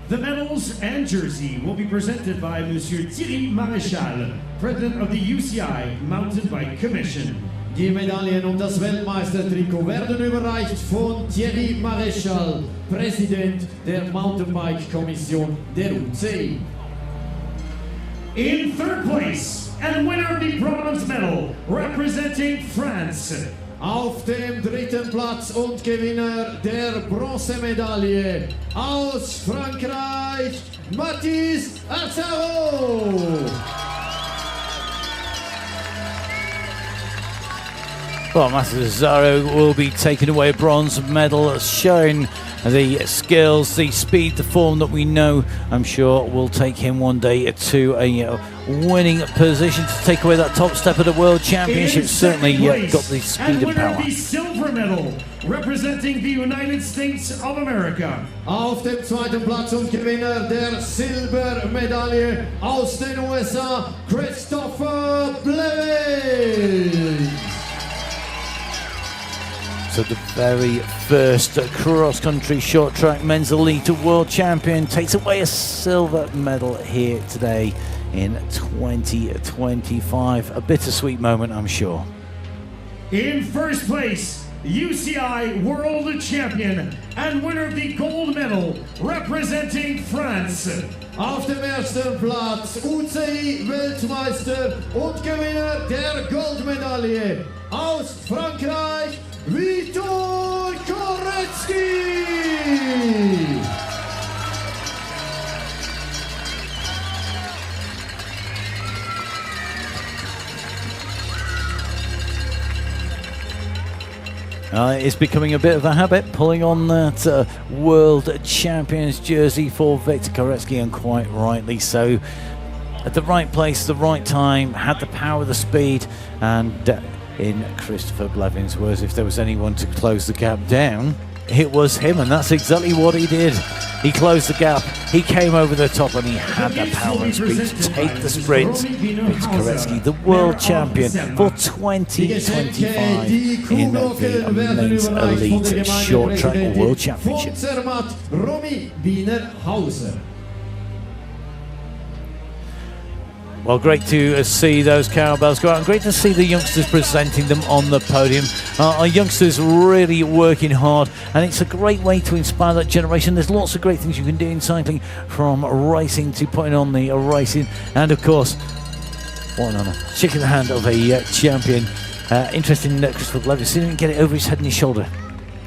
The medals and jersey will be presented by Monsieur Thierry Maréchal, President of the UCI Mountain Bike Commission. Die Medaillen und das Weltmeistertrikot werden überreicht von Thierry Maréchal, Präsident der Mountainbike-Kommission der UCI. In third place and winner of the bronze medal representing France. Auf dem dritten Platz und Gewinner der Bronzemedaille aus Frankreich, Mathis Arzaro. Well, Mathis Arzaro will be taking away a bronze medal, showing the skills, the speed, the form that we know, I'm sure, will take him one day to a winning position to take away that top step of the World Championship. Certainly got the speed and power. The silver medal representing the United States of America. Auf dem zweiten Platz und Gewinner der Silbermedaille aus den USA, Christopher Blevins. So the very first cross-country short track men's elite world champion takes away a silver medal here today in 2025. A bittersweet moment, I'm sure. In first place, UCI World Champion and winner of the gold medal representing France. Auf dem ersten Platz UCI Weltmeister und Gewinner der Goldmedaille aus Frankreich, Witold Korecki! It's becoming a bit of a habit, pulling on that World Champions jersey for Victor Korecki, and quite rightly so. At the right place, the right time, had the power, the speed, and in Christopher Blevins' words, if there was anyone to close the gap down, it was him, and that's exactly what he did. He closed the gap, he came over the top, and he had the power and speed to take the sprint. Victor Korecki, the world champion for 2025 in the men's elite short track world championship. Zermatt, Romy Wiener-Hauser. Well, great to see those cowbells go out, and great to see the youngsters presenting them on the podium. Our youngsters really working hard, and it's a great way to inspire that generation. There's lots of great things you can do in cycling, from racing to putting on the racing, and of course, what an honour, shaking the hand of a champion. Interesting, Christopher Blevins, see him get it over his head and his shoulder.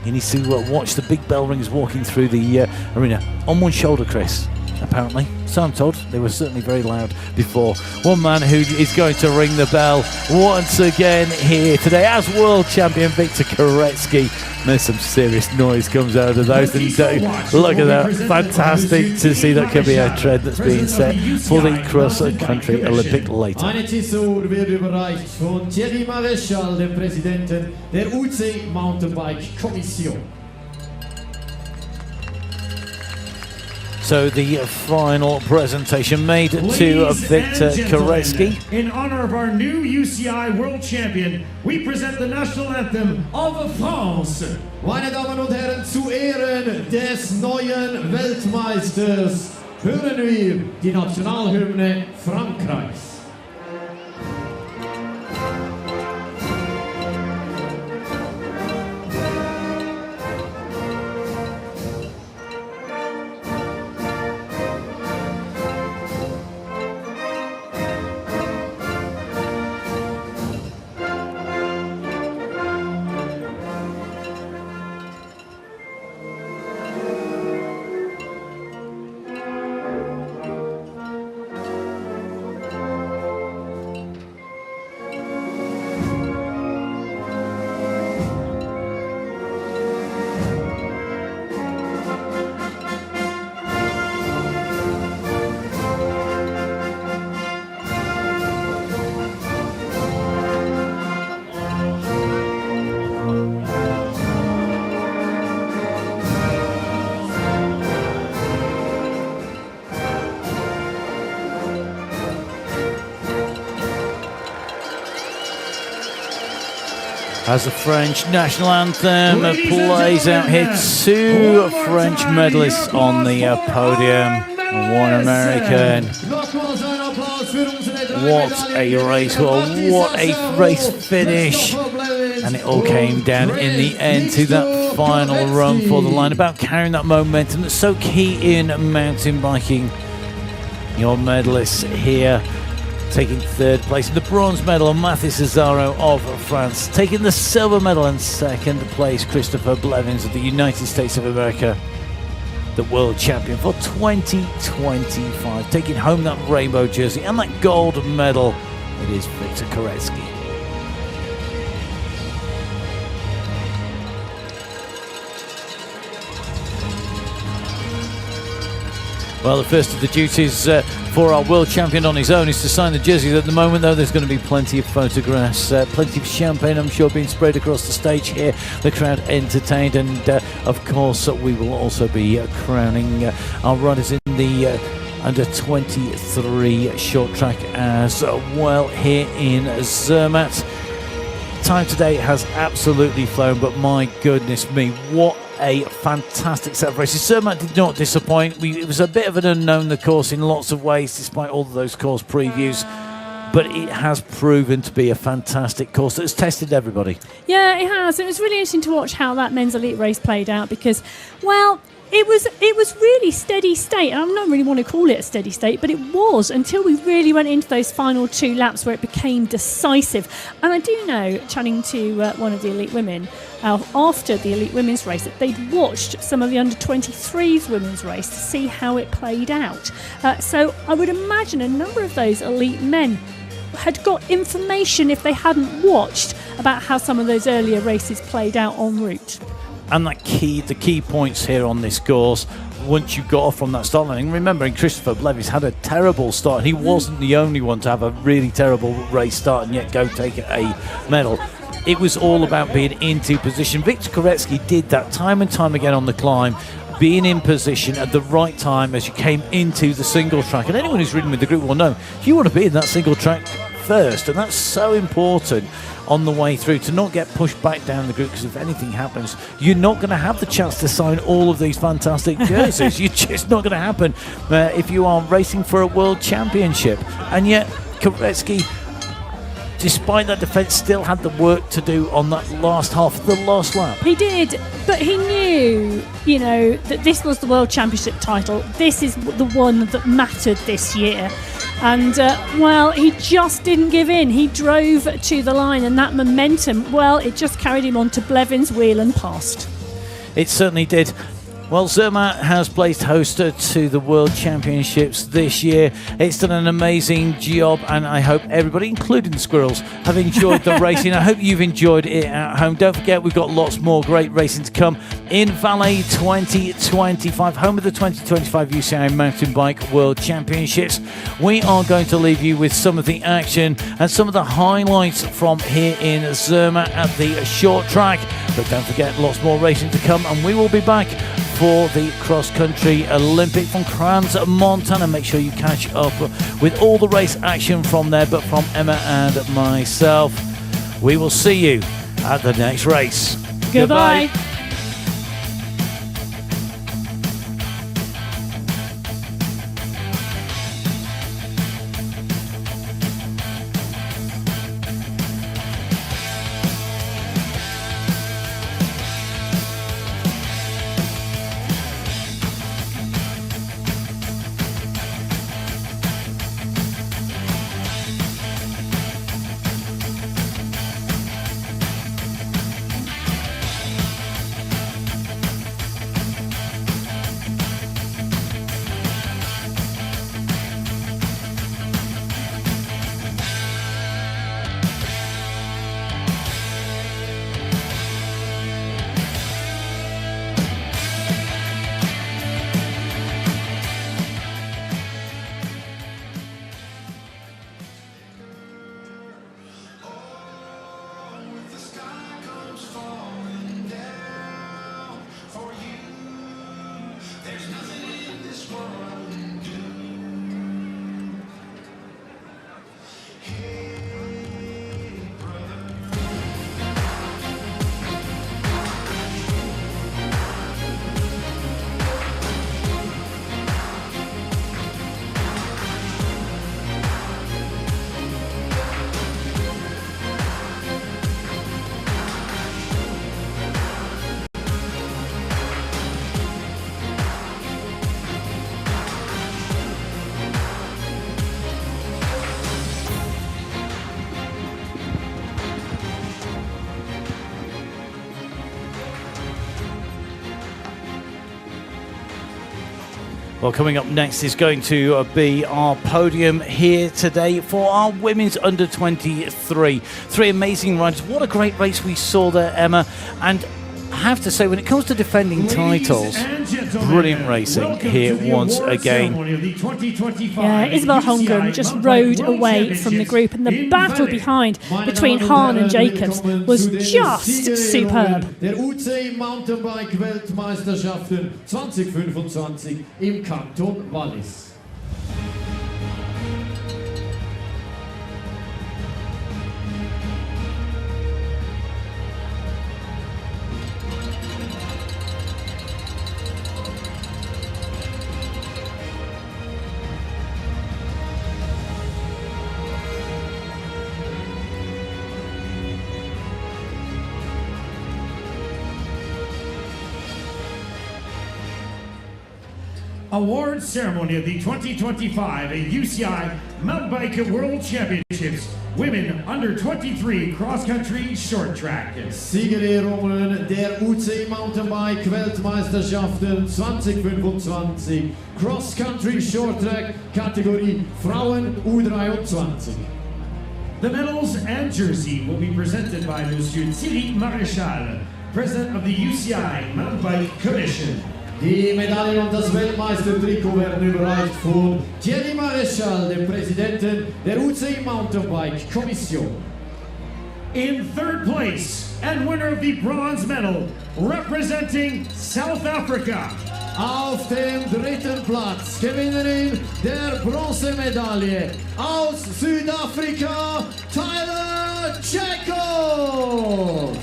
He needs to watch the big bell rings walking through the arena on one shoulder, Chris. Apparently, so I'm told. They were certainly very loud before. One man who is going to ring the bell once again here today as world champion Victor Korecki. There's some serious noise comes out of those, and look at that, fantastic to see that could be a trend that's being set for the cross-country Olympic later. Eine Zäsur wird überreicht von Thierry Maréchal, dem Präsidenten der UCI Mountainbike Kommission. So the final presentation made to Victor Korecki. In honor of our new UCI World Champion, we present the national anthem of France. Meine Damen und Herren, zu Ehren des neuen Weltmeisters hören wir die Nationalhymne Frankreichs. as the French national anthem plays out here. Two French medalists on the podium, and one American. What a race, what a race finish. And it all came down in the end to that final run for the line, about carrying that momentum that's so key in mountain biking. Your medalists here taking third place in the bronze medal, Mathis Cesaro of France. Taking the silver medal in second place, Christopher Blevins of the United States of America, the world champion for 2025. Taking home that rainbow jersey and that gold medal, it is Victor Koretsky. Well, the first of the duties for our world champion on his own is to sign the jerseys. At the moment, though, there's going to be plenty of photographs, plenty of champagne, I'm sure, being sprayed across the stage here. The crowd entertained, and of course, we will also be crowning our riders in the under 23 short track as well here in Zermatt. Time today has absolutely flown, but my goodness me, what a fantastic set of races. Zermatt did not disappoint. It was a bit of an unknown, the course, in lots of ways, despite all of those course previews. But it has proven to be a fantastic course that has tested everybody. Yeah, it has. It was really interesting to watch how that men's elite race played out because, well, it was really steady state. And I don't really want to call it a steady state, but it was until we really went into those final two laps where it became decisive. And I do know, chatting to one of the elite women after the elite women's race, that they'd watched some of the under 23s women's race to see how it played out. So I would imagine a number of those elite men had got information, if they hadn't watched, about how some of those earlier races played out en route. And the key points here on this course, once you got off from that start line, remembering Christopher Blevins had a terrible start. He wasn't the only one to have a really terrible race start and yet go take a medal. It was all about being into position. Victor Koretsky did that time and time again on the climb, being in position at the right time as you came into the single track. And anyone who's ridden with the group will know you want to be in that single track first, and that's so important on the way through to not get pushed back down the group, because if anything happens, you're not going to have the chance to sign all of these fantastic jerseys. You're just not going to happen if you are racing for a world championship. And yet Koretsky, despite that defence, still had the work to do on that last half of the last lap. He did, but he knew, that this was the World Championship title. This is the one that mattered this year. And, well, he just didn't give in. He drove to the line, and that momentum, well, it just carried him on to Blevins' wheel and past. It certainly did. Well, Zermatt has placed host to the World Championships this year. It's done an amazing job, and I hope everybody, including the squirrels, have enjoyed the racing. I hope you've enjoyed it at home. Don't forget, we've got lots more great racing to come in Valais 2025, home of the 2025 UCI Mountain Bike World Championships. We are going to leave you with some of the action and some of the highlights from here in Zermatt at the short track. But don't forget, lots more racing to come, and we will be back for the cross-country Olympic from Crans, Montana. Make sure you catch up with all the race action from there. But from Emma and myself, we will see you at the next race. Goodbye. Well, coming up next is going to be our podium here today for our women's under 23. Three amazing riders. What a great race we saw there, Emma. And I have to say, when it comes to defending titles, brilliant racing here once again. Yeah, Isabel Holmgren just rode away from the group, and the battle behind between Hahn and Jacobs was just superb. Der UCI Mountainbike Weltmeisterschaften 2025 im Kanton Wallis. Awards ceremony of the 2025 UCI Mountain Bike World Championships, Women Under 23 Cross Country Short Track. Siegerehrungen der UCI Mountainbike Weltmeisterschaften 2025 Cross Country Short Track Kategorie Frauen U23. The medals and jersey will be presented by Monsieur Thierry Maréchal, President of the UCI Mountain Bike Commission. Die Medaillen und das Weltmeistertrikot werden überreicht von Thierry Maréchal, dem Präsidenten der UCI Mountainbike Kommission. In third place and winner of the bronze medal, representing South Africa. Auf dem dritten Platz, Gewinnerin der Bronzemedaille aus Südafrika, Tyler Jacobs.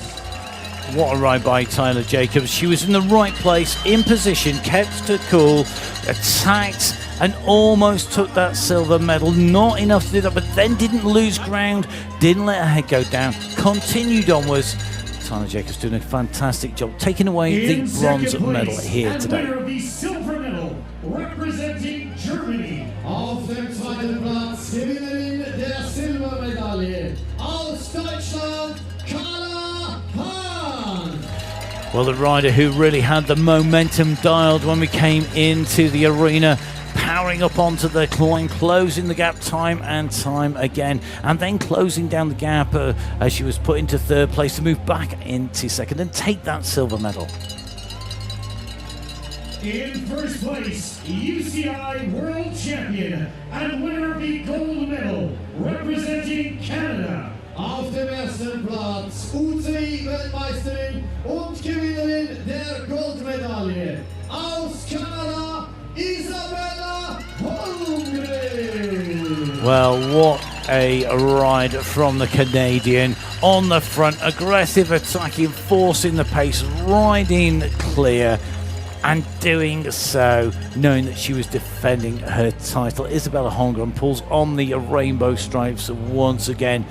What a ride by Tyler Jacobs. She was in the right place, in position, kept her cool, attacked and almost took that silver medal. Not enough to do that, but then didn't lose ground, didn't let her head go down, continued onwards. Tyler Jacobs doing a fantastic job, taking away the bronze medal here today. Winner of the silver medal, representing Germany. Auf dem zweiten Platz, Gewinnerin der Silbermedaille aus Deutschland, Carla Hahn. Well, the rider who really had the momentum dialed when we came into the arena, powering up onto the climb, closing the gap time and time again, and then closing down the gap as she was put into third place to move back into second and take that silver medal. In first place, UCI World Champion and winner of the gold medal, representing Canada. Auf dem ersten Platz UCI Weltmeisterin und Gewinnerin der Goldmedaille aus Kanada, Isabella Holmgren. Well, what a ride from the Canadian on the front, aggressive, attacking, forcing the pace, riding clear, and doing so knowing that she was defending her title. Isabella Holmgren pulls on the rainbow stripes once again.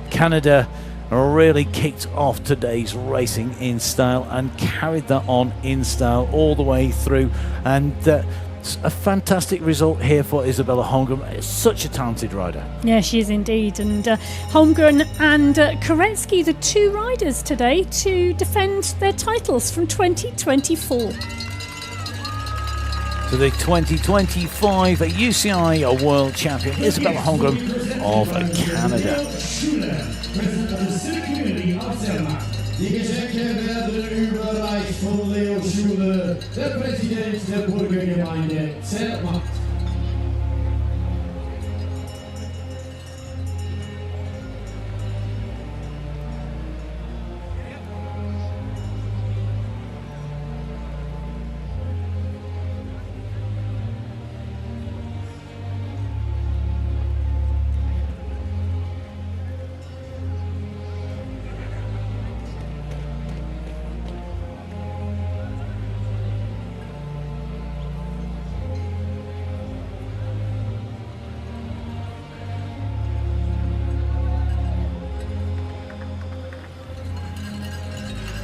Canada really kicked off today's racing in style and carried that on in style all the way through, and a fantastic result here for Isabella Holmgren. Such a talented rider. Yeah, she is indeed. And Holmgren and Koretsky, the two riders today to defend their titles from 2024. To the 2025 UCI World Champion, Isabella Holmgren of Canada. President of the civic community of Zermatt. Die Geschenke werden überreicht von Leo Schuler, der Präsident der Burgergemeinde Zermatt.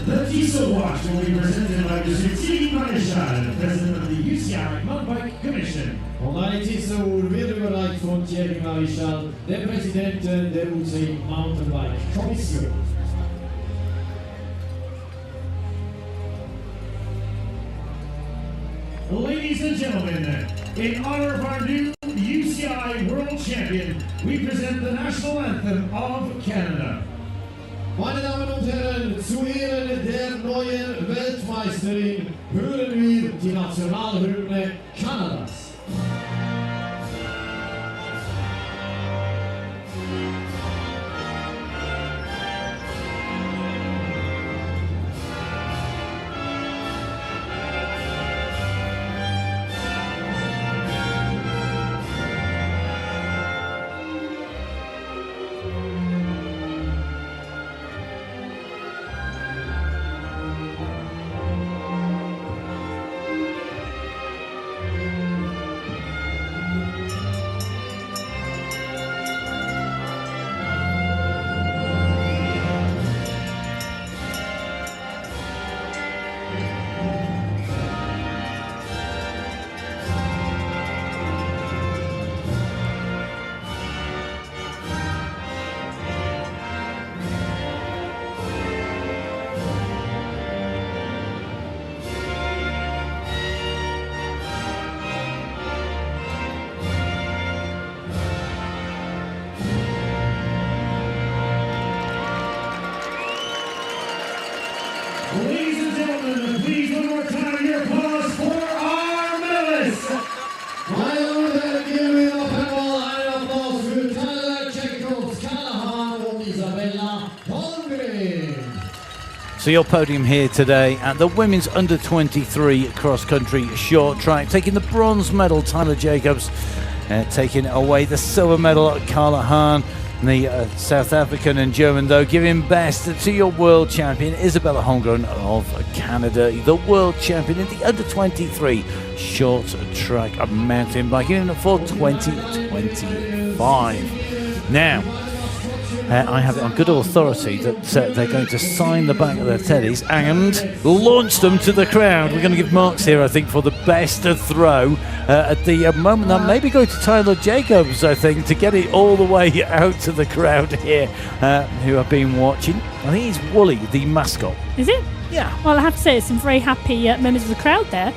The Diesel Watch will be presented by Mr. Thierry Maréchal, President of the UCI Mountain Bike Commission. Und eine Diesel wird überreicht von Thierry Maréchal, dem Präsidenten der UCI Mountainbike Kommission. Ladies and gentlemen, in honor of our new UCI World Champion, we present the national anthem of Canada. Meine Damen und Herren, zu Ehren der neuen Weltmeisterin hören wir die Nationalhymne Kanadas. Ladies and gentlemen, please one more time your applause for our medalists. Meine Damen und Herren, geben wir noch einmal einen Applaus für Tyler Jacobs, Callahan und Isabella Holmgren. So your podium here today at the women's under-23 cross-country short track. Taking the bronze medal, Tyler Jacobs. Taking away the silver medal, Carla Hahn. The South African and German, though, giving best to your world champion, Isabella Holmgren of Canada, the world champion in the under-23 short track mountain biking for 2025. Now, I have it on good authority that they're going to sign the back of their teddies and launch them to the crowd. We're going to give marks here, I think, for the best throw at the moment. That maybe go to Tyler Jacobs, I think, to get it all the way out to the crowd here who have been watching. I think it's Wooly, the mascot. Is it? Yeah. Well, I have to say, there's some very happy members of the crowd there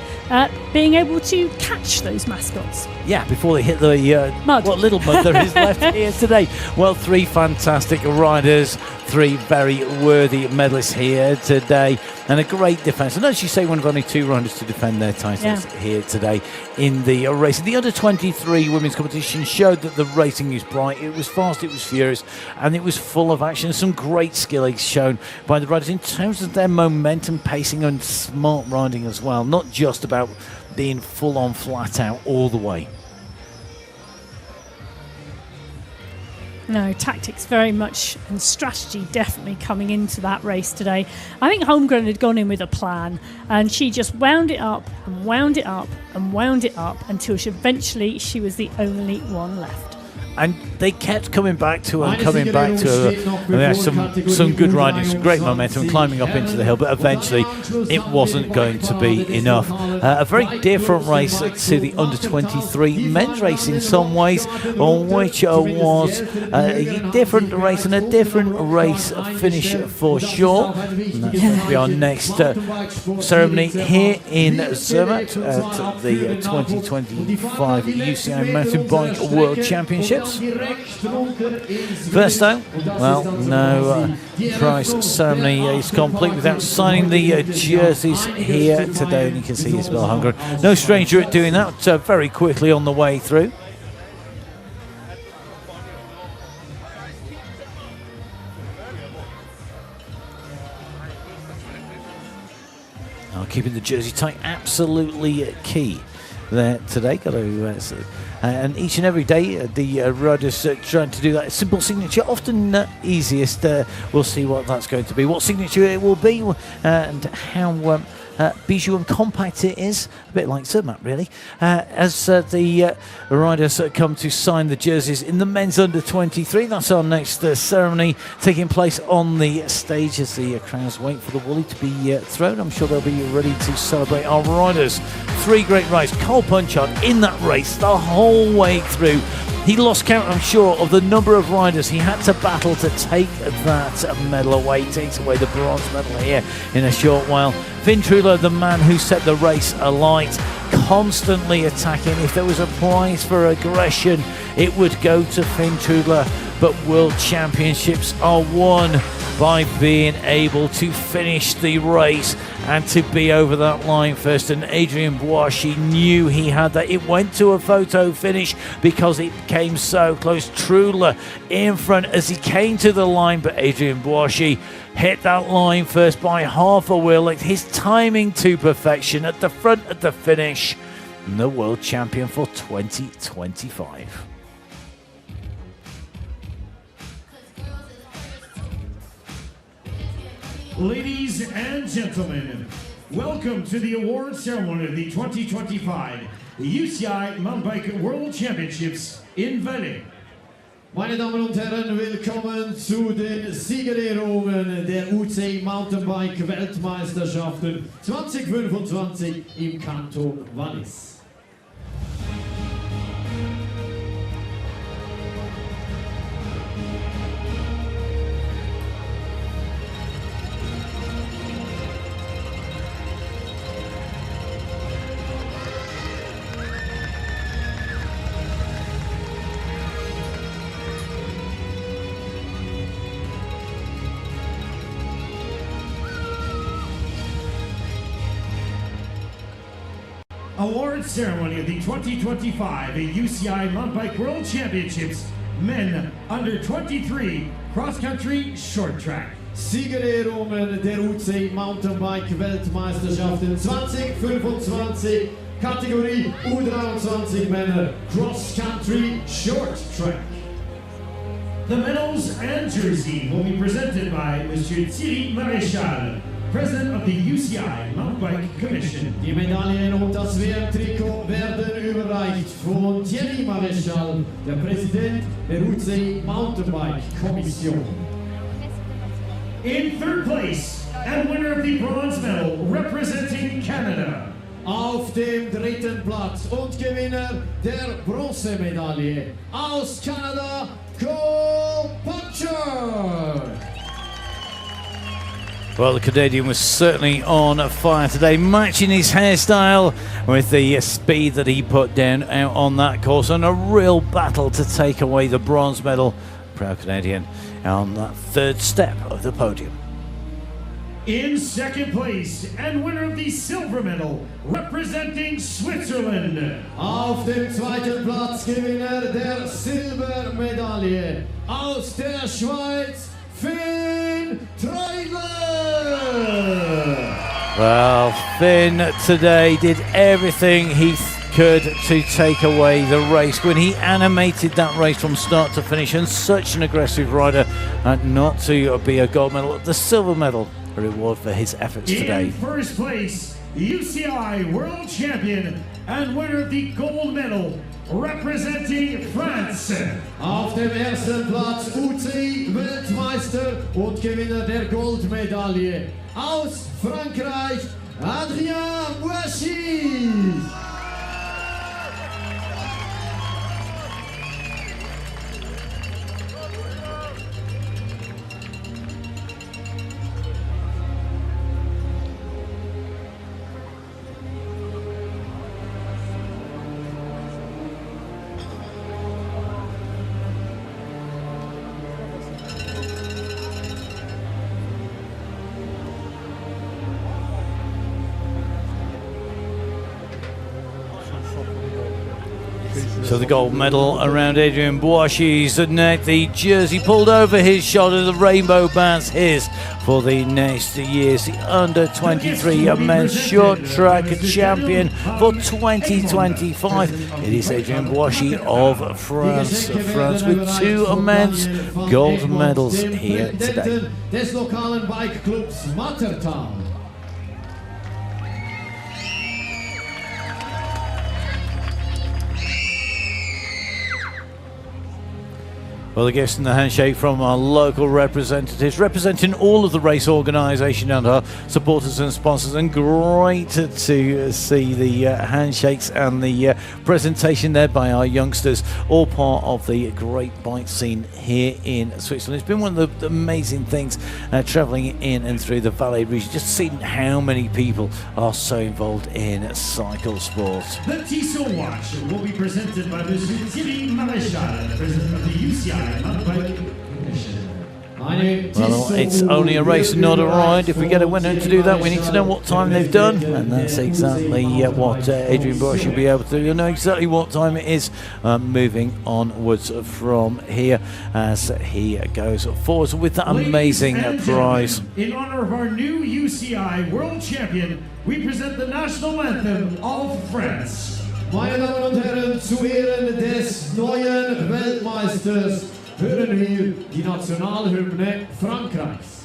being able to catch those mascots. Yeah, before they hit the mud. What little mud there is left here today. Well, three fantastic riders, three very worthy medalists here today, and a great defence. And as you say, one of only two riders to defend their titles here today in the race. The under-23 women's competition showed that the racing is bright, it was fast, it was furious, and it was full of action. Some great skill is shown by the riders in terms of their momentum, pacing, and smart riding as well. Not just about being full on flat out all the way. No, tactics very much and strategy definitely coming into that race today. I think Holmgren had gone in with a plan and she just wound it up and wound it up and wound it up until eventually she was the only one left. And they kept coming back to her and coming back to her. And they had some good riding, some great momentum, climbing up into the hill, but eventually it wasn't going to be enough. A very different race to the under-23 men's race in some ways, on which was a different race and a different race finish for sure. And that's going to be our next ceremony here in Zermatt at the 2025 UCI Mountain Bike World Championships. First though, well, no prize ceremony is complete without signing the jerseys here today. And you can see Isabella Holmgren, no stranger at doing that, very quickly on the way through. Keeping the jersey tight, absolutely key there today. Got to and each and every day the riders trying to do that simple signature, often easiest. We'll see what that's going to be, what signature it will be, and how bijou and compact it is, a bit like Zermatt really, as the riders come to sign the jerseys in the men's under-23. That's our next ceremony taking place on the stage as the crowds wait for the Wooly to be thrown. I'm sure they'll be ready to celebrate our riders. Three great rides, Cole Punchard in that race the whole way through. He lost count, I'm sure, of the number of riders he had to battle to take that medal away. He takes away the bronze medal here in a short while. Finn Truler, the man who set the race alight, constantly attacking. If there was a prize for aggression, it would go to Finn Truler. But World Championships are won by being able to finish the race and to be over that line first. And Adrien Boissy knew he had that. It went to a photo finish because it came so close. Truler in front as he came to the line, but Adrien Boissy hit that line first by half a wheel length. His timing to perfection at the front of the finish. And the world champion for 2025. Ladies and gentlemen, welcome to the award ceremony of the 2025 UCI Mountain Bike World Championships in Valais. Meine Damen und Herren, willkommen zu den Siegerehrungen der UCI Mountainbike Weltmeisterschaften 2025 im Kanton Wallis. Award ceremony of the 2025 UCI Mountain Bike World Championships Men Under 23 Cross Country Short Track. Siegerehrungen der UCI Mountainbike Weltmeisterschaften 2025, Kategorie U23 Männer Cross Country Short Track. The medals and jersey will be presented by Monsieur Thierry Maréchal, President of the UCI Mountain Bike Commission. Die Medaillen und das WM-Trikot werden überreicht von Thierry Maréchal, der Präsident der UCI Mountainbike Kommission. In third place and winner of the bronze medal representing Canada. Auf dem dritten Platz und Gewinner der Bronzemedaille aus Kanada, Cole Butcher. Well, the Canadian was certainly on fire today, matching his hairstyle with the speed that he put down out on that course, and a real battle to take away the bronze medal. Proud Canadian on that third step of the podium. In second place and winner of the silver medal representing Switzerland. Auf dem zweiten Platz Gewinner der Silbermedaille aus der Schweiz, Finn Truler. Well, Finn today did everything he could to take away the race when he animated that race from start to finish, and such an aggressive rider, not to be a gold medal, the silver medal, a reward for his efforts today. In first place, UCI World Champion and winner of the gold medal representing France. Auf dem ersten Platz UCI Weltmeister und Gewinner der Goldmedaille aus Frankreich, Adrien Boissy. So the gold medal around Adrien Boissy's neck, the jersey pulled over his shoulder, the rainbow band's his for the next years. The under 23 men's short track champion for 2025. It is Adrien Boissy of France. France with two immense gold medals here today. Des lokalen Bikeclubs Mattertal. Well, the gifts and the handshake from our local representatives, representing all of the race organisation and our supporters and sponsors, and great to see the handshakes and the presentation there by our youngsters, all part of the great bike scene here in Switzerland. It's been one of the amazing things travelling in and through the Valais region, just seeing how many people are so involved in cycle sport. The Tissot watch will be presented by Monsieur Thierry Maréchal, president of the UCI. Well, it's only a race and not a ride. If we get a winner to do that, we need to know what time they've done, and that's exactly what Adrian Bosch will be able to do. You'll know exactly what time it is, moving onwards from here as he goes forwards with that amazing prize. In honor of our new UCI World Champion, we present the national anthem of France. Meine Damen und Herren, zu Ehren des neuen Weltmeisters hören wir die Nationalhymne Frankreichs.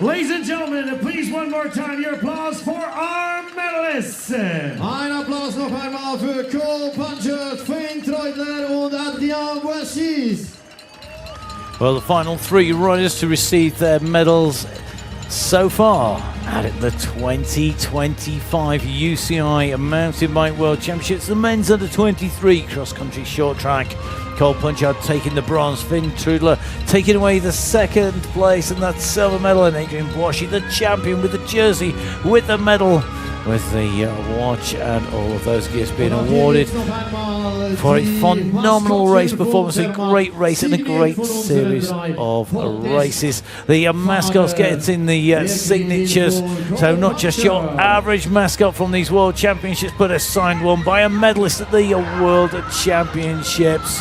Ladies and gentlemen, please one more time your applause for our medalists. Ein Applaus noch einmal für Cole Punchert, Finn Treutler und Adrian Boischis. Well, the final three riders to receive their medals so far at the 2025 UCI Mountain Bike World Championships. The men's under 23 cross-country short track. Cole Punchard taking the bronze, Finn Trudler taking away the second place and that silver medal, and Adrian Boischis, the champion, with the jersey, with the medal, with the watch and all of those gifts being awarded for a phenomenal race performance, a great race and a great series of races. The mascots getting the signatures, so not just your average mascot from these World Championships, but a signed one by a medalist at the World Championships.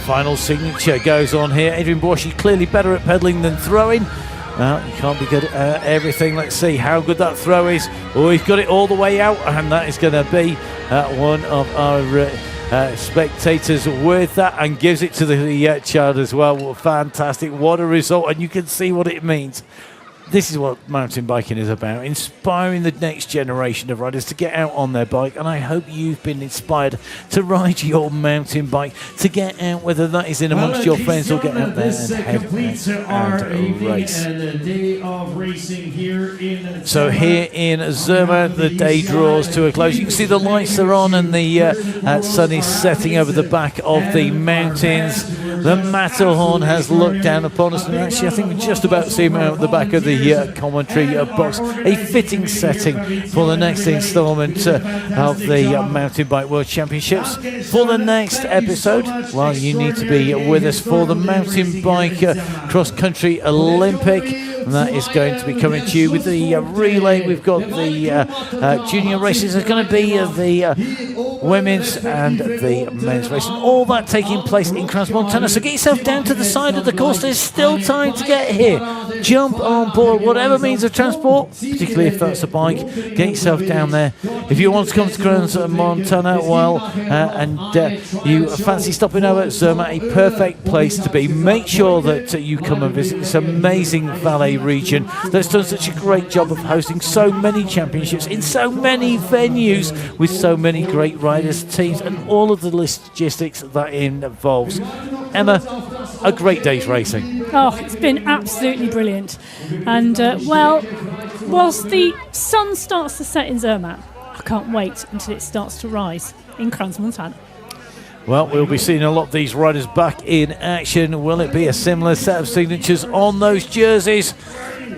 Final signature goes on here. Adrian Boischis clearly better at pedalling than throwing. You can't be good at everything. Let's see how good that throw is. Oh, he's got it all the way out, and that is going to be one of our spectators with that, and gives it to the child as well. Well, fantastic. What a result, and you can see what it means. This is what mountain biking is about, inspiring the next generation of riders to get out on their bike, and I hope you've been inspired to ride your mountain bike, to get out, whether that is in amongst your friends or get out there and race. So here in Zermatt, the day draws to a close. You can see the lights are on and the sun is setting over the back of the mountains. The Matterhorn has looked down upon us, and actually I think we just about see him out the back of the commentary box. A fitting setting for the next instalment of the Mountain Bike World Championships. For the next episode, well, you need to be with us for the Mountain Bike Cross Country Olympic. And that is going to be coming to you with the relay. We've got the junior races. There's going to be the women's and the men's race, and all that taking place in Crans-Montana. So get yourself down to the side of the course. There's still time to get here. Jump on board whatever means of transport, particularly if that's a bike. Get yourself down there. If you want to come to Crans-Montana, well, and you fancy stopping over at Zermatt, a perfect place to be. Make sure that you come and visit this amazing Valais region that's done such a great job of hosting so many championships in so many venues with so many great riders, teams, and all of the logistics that involves. Emma, a great day's racing. Oh, it's been absolutely brilliant. And, well, whilst the sun starts to set in Zermatt, I can't wait until it starts to rise in Crans-Montana. Well, we'll be seeing a lot of these riders back in action. Will it be a similar set of signatures on those jerseys?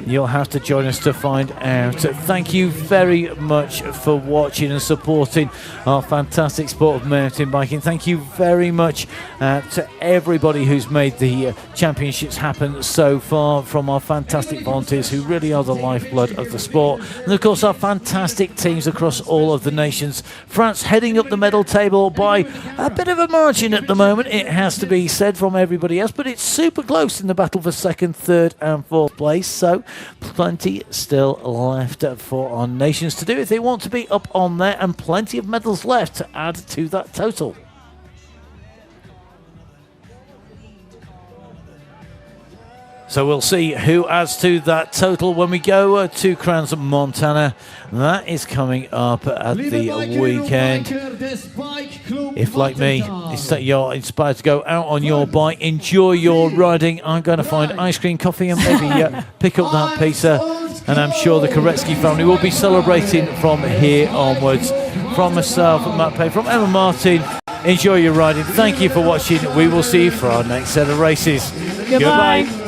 You'll have to join us to find out. Thank you very much for watching and supporting our fantastic sport of mountain biking. Thank you very much to everybody who's made the championships happen so far, from our fantastic volunteers who really are the lifeblood of the sport, and of course our fantastic teams across all of the nations. France heading up the medal table by a bit of a margin at the moment, it has to be said, from everybody else, but it's super close in the battle for second, third and fourth place, so plenty still left for our nations to do if they want to be up on there, and plenty of medals left to add to that total. So we'll see who adds to that total when we go to Crans, Montana. That is coming up at the weekend. If, like me, you're inspired to go out on your bike, enjoy your riding, I'm going to find ice cream, coffee and maybe pick up that pizza. And I'm sure the Koretsky family will be celebrating from here onwards. From myself, Matt Payne, from Emma Martin, enjoy your riding. Thank you for watching. We will see you for our next set of races. Goodbye.